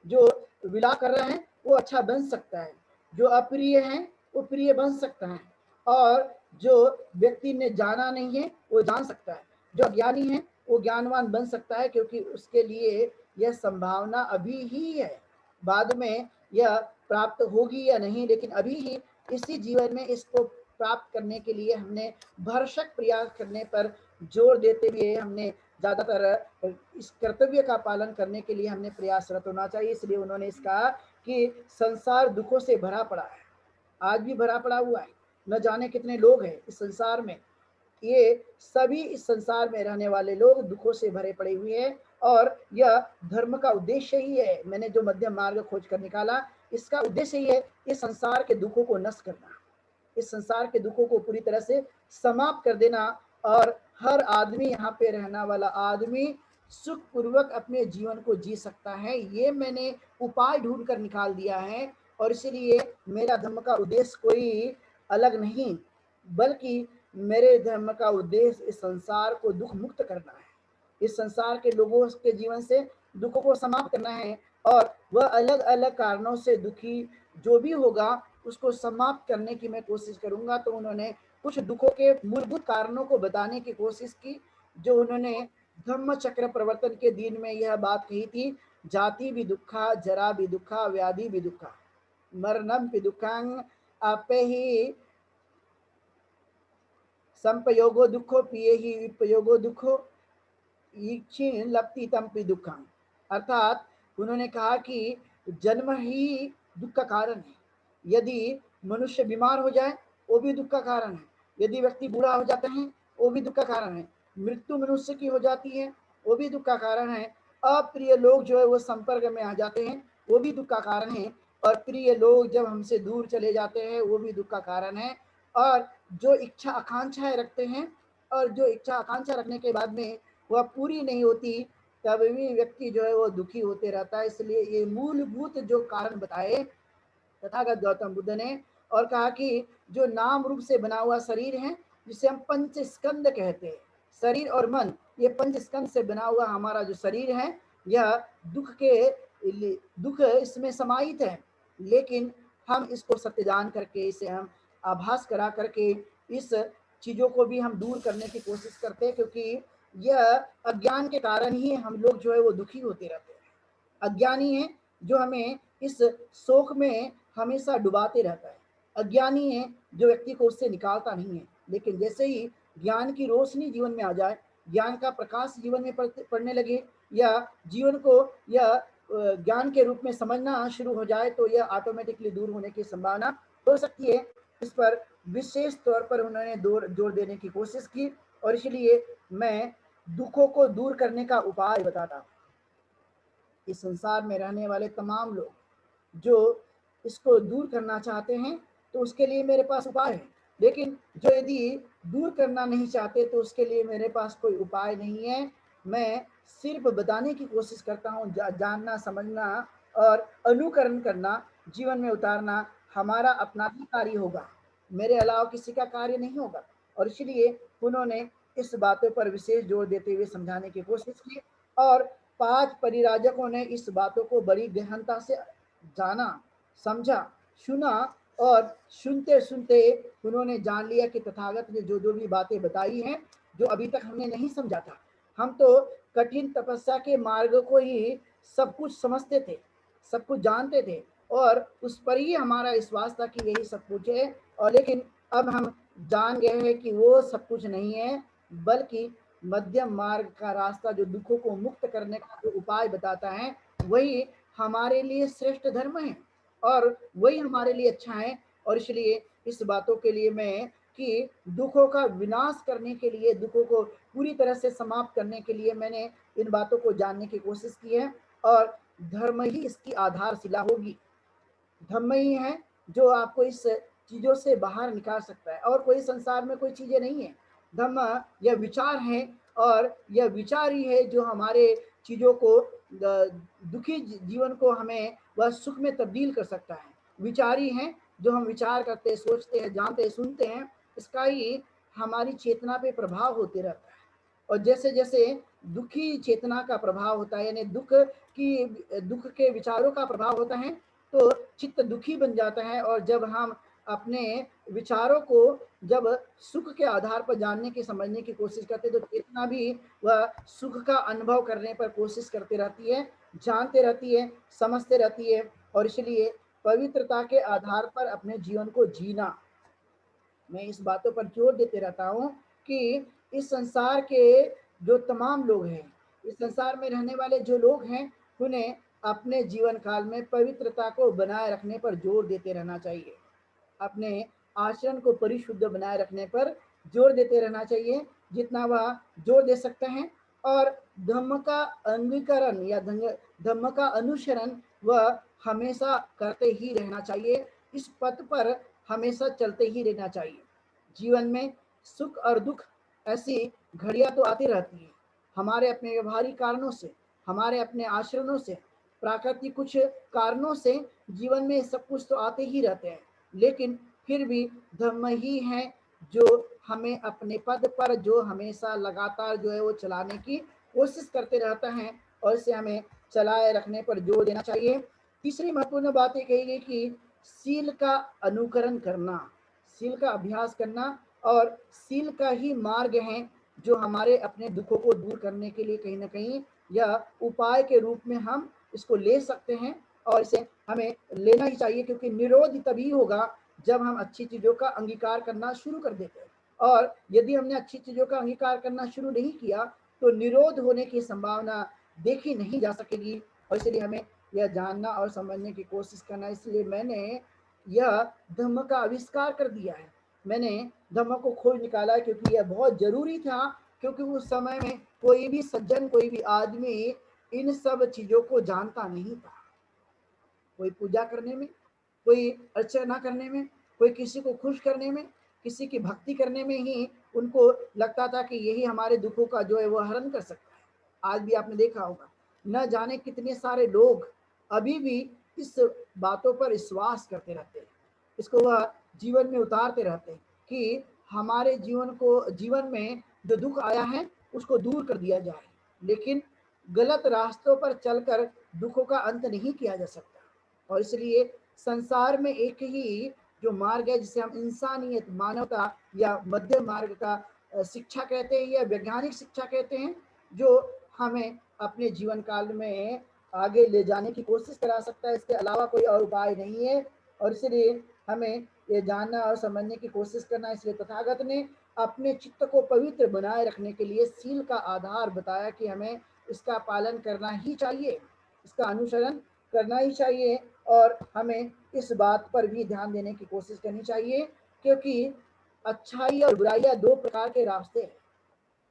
Speaker 1: जो विलाप कर रहे हैं वो अच्छा बन सकता है, जो अप्रिय है वो प्रिय बन सकता है, और जो व्यक्ति ने जाना नहीं है वो जान सकता है, जो अज्ञानी है वो ज्ञानवान बन सकता है, क्योंकि उसके लिए यह संभावना अभी ही है। बाद में यह प्राप्त होगी या नहीं, लेकिन अभी ही इसी जीवन में इसको प्राप्त करने के लिए हमने भरसक प्रयास करने पर जोर देते हुए हमने ज़्यादातर इस कर्तव्य का पालन करने के लिए हमने प्रयासरत होना चाहिए। इसलिए उन्होंने इसका कि संसार दुखों से भरा पड़ा है, आज भी भरा पड़ा हुआ है, न जाने कितने लोग हैं इस संसार में, ये सभी इस संसार में रहने वाले लोग दुखों से भरे पड़े हुए हैं। और यह धर्म का उद्देश्य ही है, मैंने जो मध्यम मार्ग खोज कर निकाला, इसका उद्देश्य ही है इस संसार के दुखों को नष्ट करना, इस संसार के दुखों को पूरी तरह से समाप्त कर देना, और हर आदमी, यहाँ पे रहना वाला आदमी सुखपूर्वक अपने जीवन को जी सकता है, ये मैंने उपाय ढूंढ कर निकाल दिया है। और इसलिए मेरा धर्म का उद्देश्य कोई अलग नहीं, बल्कि मेरे धर्म का उद्देश्य इस संसार को दुख मुक्त करना है। इस संसार के लोगों के जीवन से दुखों को समाप्त करना है, और वह अलग अलग कारणों से दुखी जो भी होगा उसको समाप्त करने की मैं कोशिश करूंगा। तो उन्होंने कुछ दुखों के मूलभूत कारणों को बताने की कोशिश की, जो उन्होंने धम्म चक्र प्रवर्तन के दिन में यह बात कही थी, जाति भी दुखा, जरा भी दुखा, व्याधि भी दुखा, मरणम भी दुखांग, आपे ही संपयोगो दुखो पिए ही विपयोगो दुखो, ईक्षिण लपति तमपि दुखम। अर्थात उन्होंने कहा कि जन्म ही दुख का कारण है। यदि मनुष्य बीमार हो जाए वो भी दुख का कारण है। यदि व्यक्ति बूढ़ा हो जाता है वो भी दुख का कारण है। मृत्यु मनुष्य की हो जाती है वो भी दुख का कारण है। अप्रिय लोग जो है वो संपर्क में आ जाते हैं वो भी दुख का कारण है। और प्रिय लोग जब हमसे दूर चले जाते हैं वो भी दुख का कारण है। और जो इच्छा आकांक्षाएं रखते हैं और जो इच्छा आकांक्षा रखने के बाद में वह पूरी नहीं होती, तब भी व्यक्ति जो है वो दुखी होते रहता है। इसलिए ये मूलभूत जो कारण बताए तथागत गौतम बुद्ध ने, और कहा कि जो नाम रूप से बना हुआ शरीर है जिसे हम पंच स्कंद कहते हैं, शरीर और मन, ये पंच स्कंद से बना हुआ हमारा जो शरीर है यह दुख के दुख इसमें समाहित है। लेकिन हम इसको सत्य जान करके इसे हम आभास करा करके इस चीजों को भी हम दूर करने की कोशिश करते हैं, क्योंकि यह अज्ञान के कारण ही हम लोग जो है वो दुखी होते रहते हैं। अज्ञानी है जो हमें इस शोक में हमेशा डुबाते रहता है। अज्ञानी है जो व्यक्ति को उससे निकालता नहीं है। लेकिन जैसे ही ज्ञान की रोशनी जीवन में आ जाए, ज्ञान का प्रकाश जीवन में पड़ने लगे, या जीवन को यह ज्ञान के रूप में समझना शुरू हो जाए, तो यह ऑटोमेटिकली दूर होने की संभावना हो सकती है। इस पर विशेष तौर पर उन्होंने जोर देने की कोशिश की, और इसलिए मैं दुखों को दूर करने का उपाय बताता हूँ। इस संसार में रहने वाले तमाम लोग जो इसको दूर करना चाहते हैं तो उसके लिए मेरे पास उपाय है। लेकिन जो यदि दूर करना नहीं चाहते तो उसके लिए मेरे पास कोई उपाय नहीं है। मैं सिर्फ बताने की कोशिश करता हूँ। जानना, समझना और अनुकरण करना, जीवन में उतारना हमारा अपना ही कार्य होगा, मेरे अलावा किसी का कार्य नहीं होगा। और इसलिए उन्होंने इस बातों पर विशेष जोर देते हुए समझाने की कोशिश की, और 5 परिराजकों ने इस बातों को बड़ी गहनता से जाना, समझा, सुना, और सुनते सुनते उन्होंने जान लिया कि तथागत ने जो जो भी बातें बताई हैं, जो अभी तक हमने नहीं समझा था। हम तो कठिन तपस्या के मार्ग को ही सब कुछ समझते थे, सब कुछ जानते थे, और उस पर ही हमारा विश्वास था कि यही सब कुछ है। और लेकिन अब हम जान गए हैं कि वो सब कुछ नहीं है, बल्कि मध्यम मार्ग का रास्ता जो दुखों को मुक्त करने का जो उपाय बताता है वही हमारे लिए श्रेष्ठ धर्म है, और वही हमारे लिए अच्छा है। और इसलिए इस बातों के लिए मैं कि दुखों का विनाश करने के लिए, दुखों को पूरी तरह से समाप्त करने के लिए मैंने इन बातों को जानने की कोशिश की है। और धर्म ही इसकी आधारशिला होगी। धम्म ही है जो आपको इस चीजों से बाहर निकाल सकता है, और कोई संसार में कोई चीजें नहीं है। धम्म यह विचार है, और यह विचार ही है जो हमारे चीजों को दुखी जीवन को हमें वह सुख में तब्दील कर सकता है। विचार ही है जो हम विचार करते, सोचते हैं, जानते हैं, सुनते हैं, इसका ही हमारी चेतना पे प्रभाव होते रहता है। और जैसे जैसे दुखी चेतना का प्रभाव होता है, यानी दुख के विचारों का प्रभाव होता है, तो चित्त दुखी बन जाता है। और जब हम अपने विचारों को जब सुख के आधार पर जानने की, समझने की कोशिश करते हैं, तो चेतना भी वह सुख का अनुभव करने पर कोशिश करती रहती है, जानते रहती है, समझते रहती है। और इसलिए पवित्रता के आधार पर अपने जीवन को जीना, मैं इस बातों पर जोर देते रहता हूँ कि इस संसार के जो तमाम लोग हैं, इस संसार में रहने वाले जो लोग हैं, उन्हें अपने जीवन काल में पवित्रता को बनाए रखने पर जोर देते रहना चाहिए। अपने आचरण को परिशुद्ध बनाए रखने पर जोर देते रहना चाहिए जितना वह जोर दे सकते हैं। और धम्म का अंगीकरण या धम्म का अनुसरण वह हमेशा करते ही रहना चाहिए। इस पथ पर हमेशा चलते ही रहना चाहिए। जीवन में सुख और दुख ऐसी घड़ियां तो आती रहती हैं, हमारे अपने व्यवहारिक कारणों से, हमारे अपने आचरणों से, प्राकृतिक कुछ कारणों से जीवन में सब कुछ तो आते ही रहते हैं। लेकिन फिर भी धर्म ही है जो हमें अपने पद पर जो हमेशा लगातार जो है वो चलाने की कोशिश करते रहता है, और इसे हमें चलाए रखने पर जोर देना चाहिए। तीसरी महत्वपूर्ण बात ये कही गई कि सील का अनुकरण करना, सील का अभ्यास करना, और सील का ही मार्ग है जो हमारे अपने दुखों को दूर करने के लिए कहीं ना कहीं या उपाय के रूप में हम इसको ले सकते हैं, और इसे हमें लेना ही चाहिए, क्योंकि निरोध तभी होगा जब हम अच्छी चीज़ों का अंगीकार करना शुरू कर देते हैं। और यदि हमने अच्छी चीज़ों का अंगीकार करना शुरू नहीं किया तो निरोध होने की संभावना देखी नहीं जा सकेगी, और इसलिए हमें यह जानना और समझने की कोशिश करना। इसलिए मैंने यह धम्म का आविष्कार कर दिया है, मैंने धम्म को खोज निकाला है, क्योंकि यह बहुत जरूरी था। क्योंकि उस समय में कोई भी सज्जन, कोई भी आदमी इन सब चीज़ों को जानता नहीं था। कोई पूजा करने में, कोई अर्चना करने में, कोई किसी को खुश करने में, किसी की भक्ति करने में ही उनको लगता था कि यही हमारे दुखों का जो है वो हरण कर सकता है। आज भी आपने देखा होगा, न जाने कितने सारे लोग अभी भी इस बातों पर विश्वास करते रहते हैं, इसको वह जीवन में उतारते रहते हैं कि हमारे जीवन में जो दुख आया है उसको दूर कर दिया जाए। लेकिन गलत रास्तों पर चलकर दुखों का अंत नहीं किया जा सकता, और इसलिए संसार में एक ही जो मार्ग है जिसे हम इंसानियत, मानवता या मध्य मार्ग का शिक्षा कहते हैं या वैज्ञानिक शिक्षा कहते हैं, जो हमें अपने जीवन काल में आगे ले जाने की कोशिश करा सकता है। इसके अलावा कोई और उपाय नहीं है, और इसलिए हमें ये जानना और समझने की कोशिश करना। इसलिए तथागत ने अपने चित्त को पवित्र बनाए रखने के लिए सील का आधार बताया कि हमें इसका पालन करना ही चाहिए, इसका अनुसरण करना ही चाहिए, और हमें इस बात पर भी ध्यान देने की कोशिश करनी चाहिए, क्योंकि अच्छाई और बुराइयां दो प्रकार के रास्ते हैं,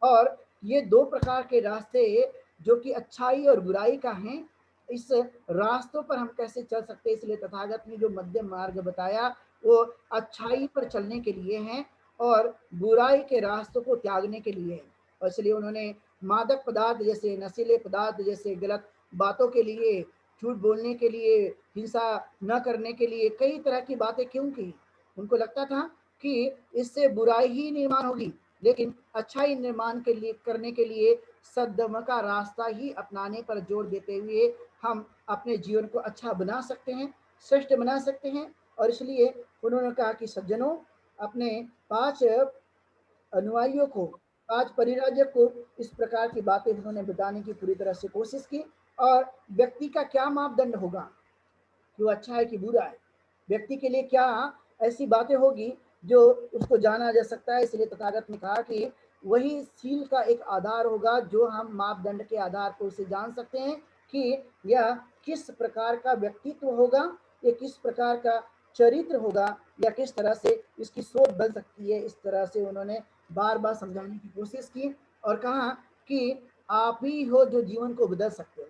Speaker 1: और ये दो प्रकार के रास्ते जो कि अच्छाई और बुराई का हैं, इस रास्तों पर हम कैसे चल सकते हैं। इसलिए तथागत ने जो मध्यम मार्ग बताया वो अच्छाई पर चलने के लिए हैं और बुराई के रास्तों को त्यागने के लिए है। और इसलिए उन्होंने मादक पदार्थ जैसे, नशीले पदार्थ जैसे, गलत बातों के लिए, झूठ बोलने के लिए, हिंसा न करने के लिए कई तरह की बातें क्यों की। उनको लगता था कि इससे बुराई ही निर्माण होगी, लेकिन अच्छाई निर्माण के लिए करने के लिए सद्दम का रास्ता ही अपनाने पर जोर देते हुए हम अपने जीवन को अच्छा बना सकते हैं, श्रेष्ठ बना सकते हैं। और इसलिए उन्होंने कहा कि सज्जनों, अपने 5 अनुयायियों को, 5 परिराजक को इस प्रकार की बातें उन्होंने बताने की पूरी तरह से कोशिश की। और व्यक्ति का क्या मापदंड होगा कि वो अच्छा है कि बुरा है, व्यक्ति के लिए क्या ऐसी बातें होगी जो उसको जाना जा सकता है। इसलिए तथागत ने कहा कि वही सील का एक आधार होगा जो हम मापदंड के आधार पर उसे जान सकते हैं कि यह किस प्रकार का व्यक्तित्व होगा, ये किस प्रकार का चरित्र होगा, या किस तरह से इसकी सोच बन सकती है। इस तरह से उन्होंने बार बार समझाने की कोशिश की और कहा कि आप ही हो जो जीवन को बदल सकते हो।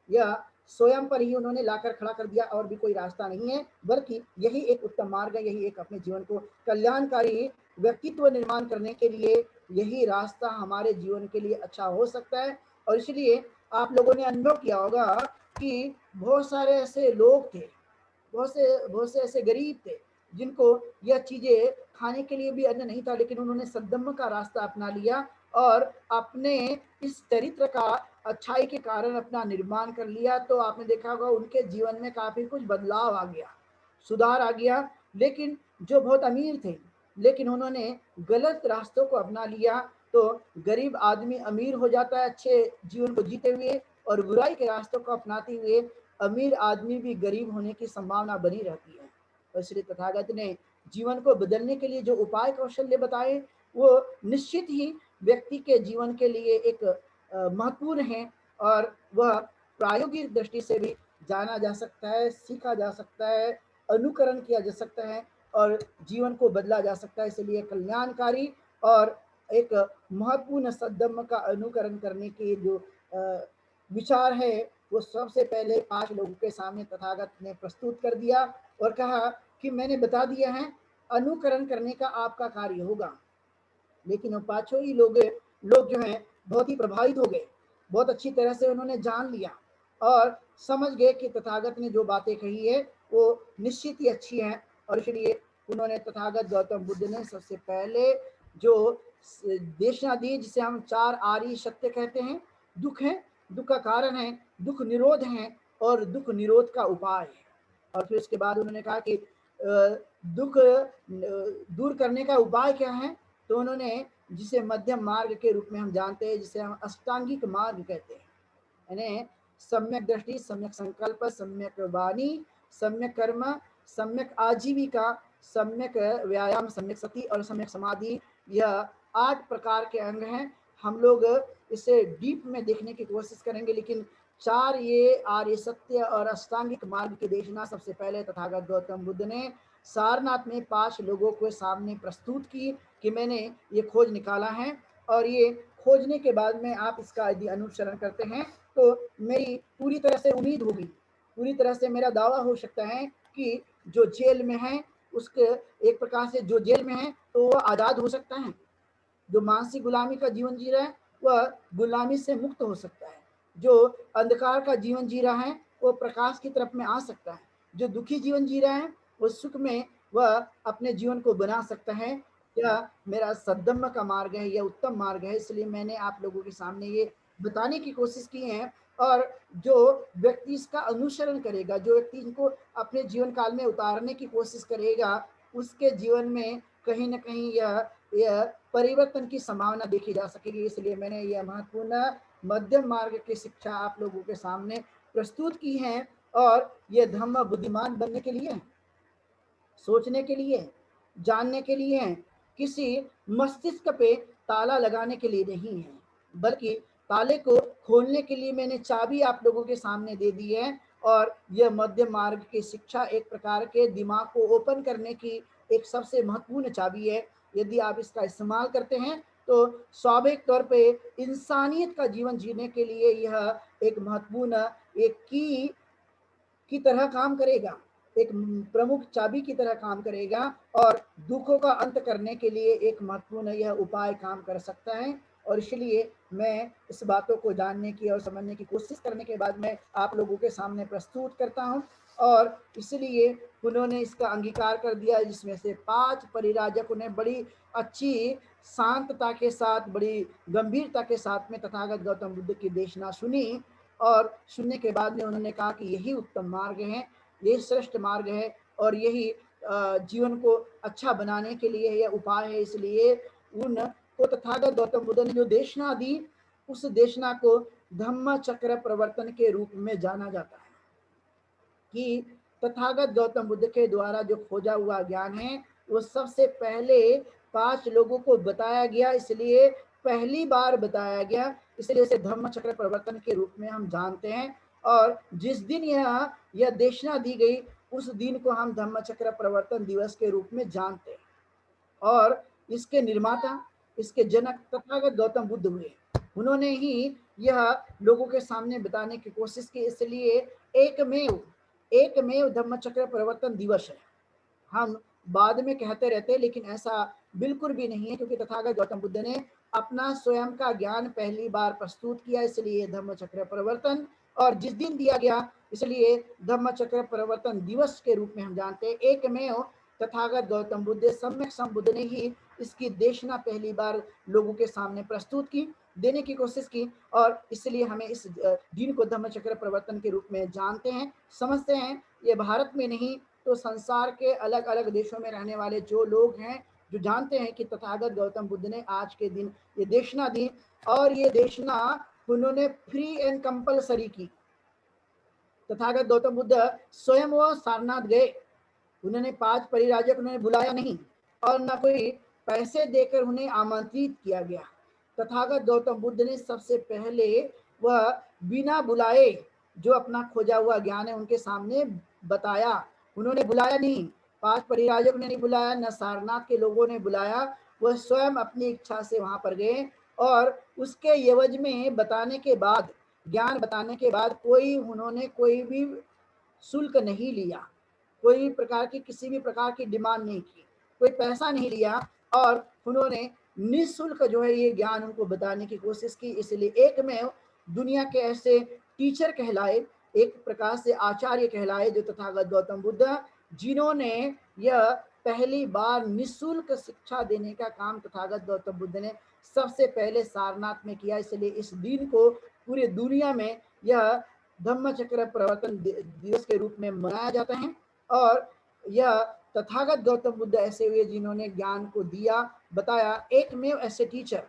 Speaker 1: यह स्वयं पर ही उन्होंने लाकर खड़ा कर दिया, और भी कोई रास्ता नहीं है, बल्कि यही एक उत्तम मार्ग है, यही एक अपने जीवन को कल्याणकारी व्यक्तित्व निर्माण करने के लिए यही रास्ता हमारे जीवन के लिए अच्छा हो सकता है। और इसलिए आप लोगों ने अनुभव किया होगा कि बहुत सारे ऐसे लोग थे, बहुत से ऐसे गरीब थे जिनको यह चीजें खाने के लिए भी अन्न नहीं था, लेकिन उन्होंने सद्दम का रास्ता अपना लिया और अपने इस चरित्र का अच्छाई के कारण अपना निर्माण कर लिया। तो आपने देखा होगा उनके जीवन में काफी कुछ बदलाव आ गया, सुधार आ गया। लेकिन जो बहुत अमीर थे, लेकिन उन्होंने गलत रास्तों को अपना लिया, तो गरीब आदमी अमीर हो जाता है अच्छे जीवन को जीते हुए, और बुराई के रास्तों को अपनाते हुए अमीर आदमी भी गरीब होने की संभावना बनी रहती है। और श्री तथागत ने जीवन को बदलने के लिए जो उपाय कौशल्य बताए वो निश्चित ही व्यक्ति के जीवन के लिए एक महत्वपूर्ण है, और वह प्रायोगिक दृष्टि से भी जाना जा सकता है, सीखा जा सकता है, अनुकरण किया जा सकता है, और जीवन को बदला जा सकता है। इसलिए कल्याणकारी और एक महत्वपूर्ण सद्दम का अनुकरण करने के जो विचार है वो सबसे पहले 5 लोगों के सामने तथागत ने प्रस्तुत कर दिया और कहा कि मैंने बता दिया है, अनुकरण करने का आपका कार्य होगा। लेकिन वो 5 ही लोग जो हैं बहुत ही प्रभावित हो गए, बहुत अच्छी तरह से उन्होंने जान लिया और समझ गए कि तथागत ने जो बातें कही है वो निश्चित ही अच्छी हैं, और इसलिए उन्होंने तथागत गौतम बुद्ध ने सबसे पहले जो देशना दी, जिसे हम चार आर्य सत्य कहते हैं, दुख है, दुख का कारण है, दुख निरोध है और दुख निरोध का उपाय है। और फिर उसके बाद उन्होंने कहा कि दुख दूर करने का उपाय क्या है, तो उन्होंने जिसे मध्यम मार्ग के रूप में हम जानते हैं, जिसे हम अष्टांगिक मार्ग कहते हैं, यानी सम्यक दृष्टि, सम्यक संकल्प, सम्यक वाणी, सम्यक कर्म, सम्यक आजीविका, सम्यक व्यायाम, सम्यक सती और सम्यक समाधि। यह 8 प्रकार के अंग हैं। हम लोग इसे डीप में देखने की कोशिश करेंगे, लेकिन 4 ये आर्य सत्य और अष्टांगिक मार्ग की देशना सबसे पहले तथागत गौतम बुद्ध ने सारनाथ में 5 लोगों के सामने प्रस्तुत की कि मैंने ये खोज निकाला है, और ये खोजने के बाद में आप इसका यदि अनुसरण करते हैं तो मेरी पूरी तरह से उम्मीद होगी, पूरी तरह से मेरा दावा हो सकता है कि जो जेल में है उसके एक प्रकार से जो जेल में है तो वह आज़ाद हो सकता है, जो मानसिक गुलामी का जीवन जी रहा है वह गुलामी से मुक्त हो सकता है, जो अंधकार का जीवन जी रहा है वो प्रकाश की तरफ में आ सकता है, जो दुखी जीवन जी रहा है वो सुख में वह अपने जीवन को बना सकता है। यह मेरा सद्धम्म का मार्ग है, यह उत्तम मार्ग है, इसलिए मैंने आप लोगों के सामने ये बताने की कोशिश की है। और जो व्यक्ति इसका अनुसरण करेगा, जो व्यक्ति इनको अपने जीवन काल में उतारने की कोशिश करेगा, उसके जीवन में कहीं ना कहीं यह परिवर्तन की संभावना देखी जा सकेगी। इसलिए मैंने यह महत्वपूर्ण मध्यम मार्ग की शिक्षा आप लोगों के सामने प्रस्तुत की है, और यह धम्म बुद्धिमान बनने के लिए, सोचने के लिए, जानने के लिए है, किसी मस्तिष्क पे ताला लगाने के लिए नहीं है, बल्कि ताले को खोलने के लिए मैंने चाबी आप लोगों के सामने दे दी है। और यह मध्य मार्ग की शिक्षा एक प्रकार के दिमाग को ओपन करने की एक सबसे महत्वपूर्ण चाबी है। यदि आप इसका इस्तेमाल करते हैं तो स्वाभाविक तौर पे इंसानियत का जीवन जीने के लिए यह एक महत्वपूर्ण एक की तरह काम करेगा, एक प्रमुख चाबी की तरह काम करेगा, और दुखों का अंत करने के लिए एक महत्वपूर्ण यह उपाय काम कर सकता है। और इसलिए मैं इस बातों को जानने की और समझने की कोशिश करने के बाद मैं आप लोगों के सामने प्रस्तुत करता हूं, और इसलिए उन्होंने इसका अंगीकार कर दिया, जिसमें से 5 परिराजकों ने बड़ी अच्छी शांतता के साथ, बड़ी गंभीरता के साथ में तथागत गौतम बुद्ध की देशना सुनी, और सुनने के बाद में उन्होंने कहा कि यही उत्तम मार्ग है, यही श्रेष्ठ मार्ग है, और यही जीवन को अच्छा बनाने के लिए यह उपाय है। इसलिए उनको तथागत गौतम बुद्ध ने जो देशना दी, उस देशना को धम्म चक्र प्रवर्तन के रूप में जाना जाता है, कि तथागत गौतम बुद्ध के द्वारा जो खोजा हुआ ज्ञान है वो सबसे पहले 5 लोगों को बताया गया, इसलिए पहली बार बताया गया, इसलिए इसे धम्म चक्र प्रवर्तन के रूप में हम जानते हैं। और जिस दिन यह देशना दी गई उस दिन को हम धम्म चक्र प्रवर्तन दिवस के रूप में जानते हैं, और इसके निर्माता, इसके जनक तथागत गौतम बुद्ध हुए। उन्होंने ही यह लोगों के सामने बताने की कोशिश की, इसलिए एकमेव धम्म चक्र प्रवर्तन दिवस है। हम बाद में कहते रहते हैं, लेकिन ऐसा बिल्कुल भी नहीं है, क्योंकि तथागत गौतम बुद्ध ने अपना स्वयं का ज्ञान पहली बार प्रस्तुत किया, इसलिए धम्म चक्र प्रवर्तन, और जिस दिन दिया गया इसलिए धम्म चक्र प्रवर्तन दिवस के रूप में हम जानते हैं। एकमेव तथागत गौतम बुद्ध सम्यक संबुद्ध ने ही इसकी देशना पहली बार लोगों के सामने प्रस्तुत की, देने की कोशिश की, और इसलिए हमें इस दिन को धम्म चक्र प्रवर्तन के रूप में जानते हैं, समझते हैं। ये भारत में नहीं तो संसार के अलग अलग देशों में रहने वाले जो लोग हैं, जो जानते हैं कि तथागत गौतम बुद्ध ने आज के दिन ये देशना दी, और ये देशना उन्होंने फ्री एंड कंपलसरी की। तथागत गौतम बुद्ध स्वयं वो सारनाथ गए, उन्होंने 5 परिराजक उन्होंने बुलाया नहीं, और न कोई पैसे देकर उन्हें आमंत्रित किया गया। तथागत गौतम बुद्ध ने सबसे पहले वह बिना बुलाए जो अपना खोजा हुआ ज्ञान है उनके सामने बताया, उन्होंने बुलाया नहीं, 5 परिराजक ने नहीं बुलाया, न सारनाथ के लोगों ने बुलाया, वह स्वयं अपनी इच्छा से वहां पर गए, और उसके एवज में बताने के बाद, ज्ञान बताने के बाद उन्होंने कोई भी शुल्क नहीं लिया, कोई प्रकार की किसी भी प्रकार की डिमांड नहीं की, कोई पैसा नहीं लिया, और उन्होंने निःशुल्क जो है ये ज्ञान उनको बताने की कोशिश की। इसलिए एकमेव दुनिया के ऐसे टीचर कहलाए, एक प्रकार से आचार्य कहलाए, जो तथागत गौतम बुद्ध, जिन्होंने यह पहली बार निःशुल्क शिक्षा देने का काम तथागत गौतम बुद्ध ने सबसे पहले सारनाथ में किया। इसलिए इस दिन को पूरी दुनिया में यह धम्म चक्र प्रवर्तन दिवस के रूप में मनाया जाता है। और यह तथागत गौतम बुद्ध ऐसे हुए जिन्होंने ज्ञान को दिया, बताया, एकमेव ऐसे टीचर।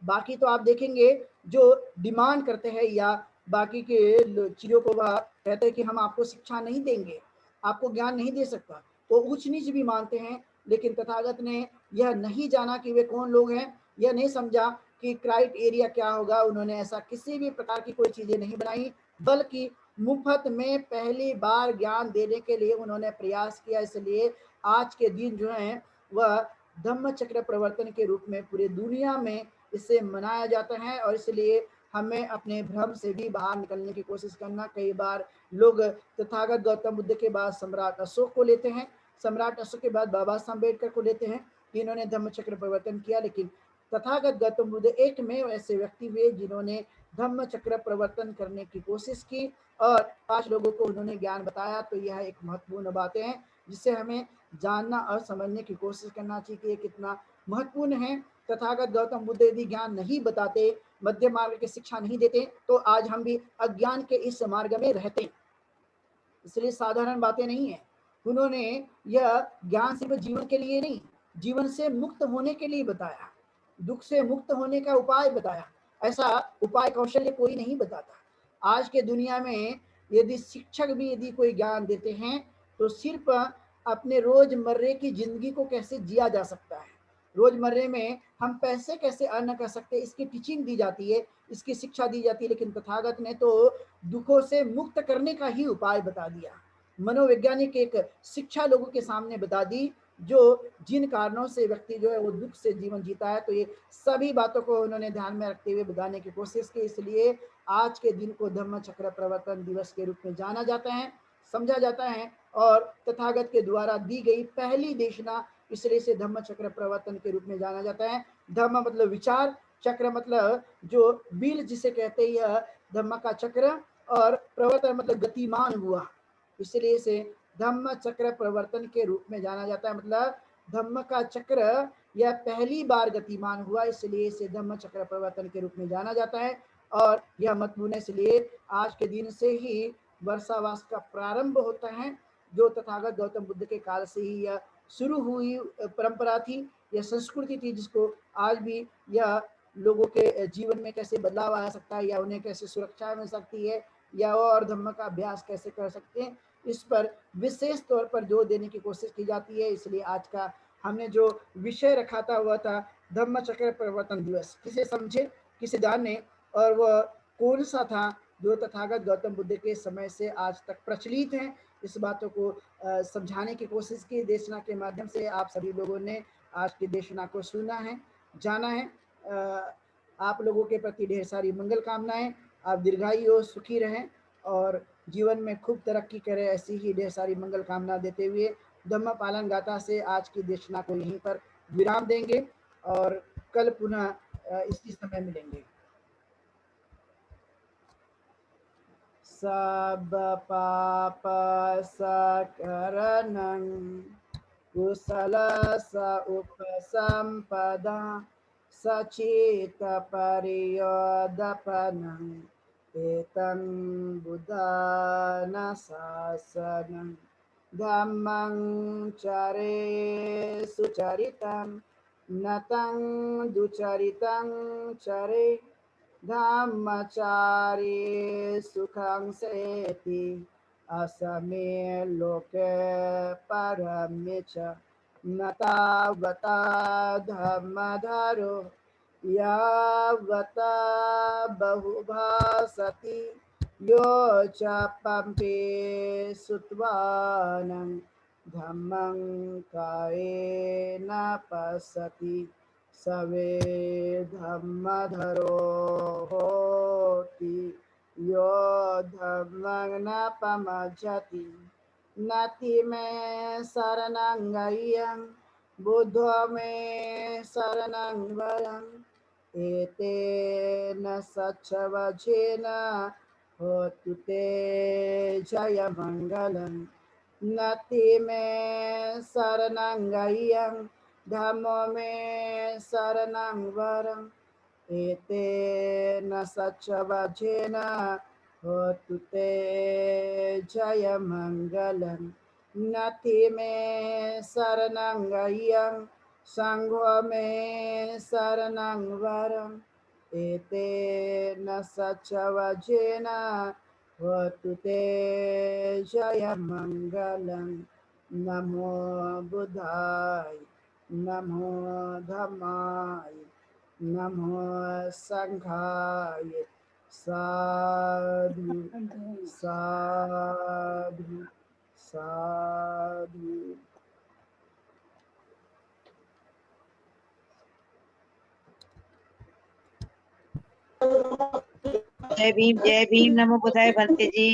Speaker 1: बाकी तो आप देखेंगे जो डिमांड करते हैं या बाकी के चीज़ों को वह कहते हैं कि हम आपको शिक्षा नहीं देंगे, आपको ज्ञान नहीं दे सकता, तो ऊंच नीच भी मानते हैं। लेकिन तथागत ने यह नहीं जाना कि वे कौन लोग हैं, यह नहीं समझा कि क्राइटेरिया क्या होगा। उन्होंने ऐसा किसी भी प्रकार की कोई चीज़ें नहीं बनाई, बल्कि मुफ्त में पहली बार ज्ञान देने के लिए उन्होंने प्रयास किया। इसलिए आज के दिन जो है वह धम्म चक्र प्रवर्तन के रूप में पूरी दुनिया में इसे मनाया जाता है। और इसलिए हमें अपने भ्रम से भी बाहर निकलने की कोशिश करना। कई बार लोग तथागत गौतम बुद्ध के बाद सम्राट अशोक को लेते हैं, सम्राट अशोक के बाद बाबा साहब अम्बेडकर को लेते हैं कि इन्होंने धम्म चक्र प्रवर्तन किया। लेकिन तथागत गौतम बुद्ध एक में ऐसे व्यक्ति हुए जिन्होंने धम्म चक्र प्रवर्तन करने की कोशिश की और 5 लोगों को उन्होंने ज्ञान बताया। तो यह एक महत्वपूर्ण बातें हैं जिसे हमें जानना और समझने की कोशिश करना चाहिए कि ये कितना महत्वपूर्ण है। तथागत गौतम बुद्ध यदि ज्ञान नहीं बताते, मध्य मार्ग की शिक्षा नहीं देते, तो आज हम भी अज्ञान के इस मार्ग में रहते। इसलिए साधारण बातें नहीं है। उन्होंने यह ज्ञान सिर्फ जीवन के लिए नहीं, जीवन से मुक्त होने के लिए बताया, दुख से मुक्त होने का उपाय बताया। ऐसा उपाय कौशल्य कोई नहीं बताता। आज के दुनिया में यदि शिक्षक भी यदि कोई ज्ञान देते हैं तो सिर्फ अपने रोजमर्रे की जिंदगी को कैसे जिया जा सकता है, रोजमर्रे में हम पैसे कैसे अर्न कर सकते हैं, इसकी टीचिंग दी जाती है, इसकी शिक्षा दी जाती है। लेकिन तथागत ने तो दुखों से मुक्त करने का ही उपाय बता दिया। मनोवैज्ञानिक एक शिक्षा लोगों के सामने बता दी, जो जिन कारणों से व्यक्ति जो है वो दुख से जीवन जीता है। तो ये सभी बातों को उन्होंने ध्यान में रखते हुए बताने की कोशिश की। इसलिए आज के दिन को धम्म चक्र प्रवर्तन दिवस के रूप में जाना जाता है, समझा जाता है। और तथागत के द्वारा दी गई पहली देशना, इसलिए इसे धम्म चक्र प्रवर्तन के रूप में जाना जाता है। धम्म मतलब विचार, चक्र मतलब जो व्हील जिसे कहते हैं, यह धम्म का चक्र, और प्रवर्तन मतलब गतिमान हुआ, इसलिए इसे धम्म चक्र प्रवर्तन के रूप में जाना जाता है। मतलब धम्म का चक्र यह पहली बार गतिमान हुआ, इसलिए इसे धम्म चक्र प्रवर्तन के रूप में जाना जाता है। और यह महत्वपूर्ण है, इसलिए आज के दिन से ही वर्षावास का प्रारंभ होता है, जो तथागत गौतम बुद्ध के काल से ही यह शुरू हुई परंपरा थी, यह संस्कृति थी, जिसको आज भी यह लोगों के जीवन में कैसे बदलाव आ सकता है, या उन्हें कैसे सुरक्षा मिल सकती है, या और धम्म का अभ्यास कैसे कर सकते हैं, इस पर विशेष तौर पर जोर देने की कोशिश की जाती है। इसलिए आज का हमने जो विषय रखा था वह था धम्म चक्र प्रवर्तन दिवस। किसे समझे, किसे जाने, और वह कौन सा था जो तथागत गौतम बुद्ध के समय से आज तक प्रचलित है। इस बातों को समझाने की कोशिश की। देशना के माध्यम से आप सभी लोगों ने आज की देशना को सुना है, जाना है। आप लोगों के प्रति ढेर सारी मंगल कामनाएं। आप दीर्घायु सुखी रहें और जीवन में खूब तरक्की करें, ऐसी ही ढेर सारी मंगल कामना देते हुए धम्म पालन गाथा से आज की देशना को यहीं पर विराम देंगे और कल पुनः इसी समय मिलेंगे। सब पाप सकरणं कुशल स उपसंपदा सचेत परियोदपनं एतं बुद्धान शासनं धम्मं चरे सुचरितं नतं दुचरितं चरे धम्मचारी सुखं सेति असमे लोके परमे च न तावता धम्मधरो यावता बहुभासति यो च पम्पे सुत्वानं धम्मं कायेन पश्यति सवे धम्मधरो होति यो धम्मं न पमज्जति नति मे शरणं गह्यं बुद्धो मे शरणं वरम् एतेन सच्चवचेन होतु ते जयमङ्गलम् नति में शरणं गह्यं धम्मो में शरणं वरं एतेन सच वचेन होतु ते जय मंगलम् नति में शरणं गह्यं संघो में शरणं वरम् एतेन सच वचेन होतु ते जय मंगलम् नमो बुद्धाय नमो धम्माय नमो संघाय साधु साधु साधु।
Speaker 2: जय भीम नमो बुद्धाय भंते जी।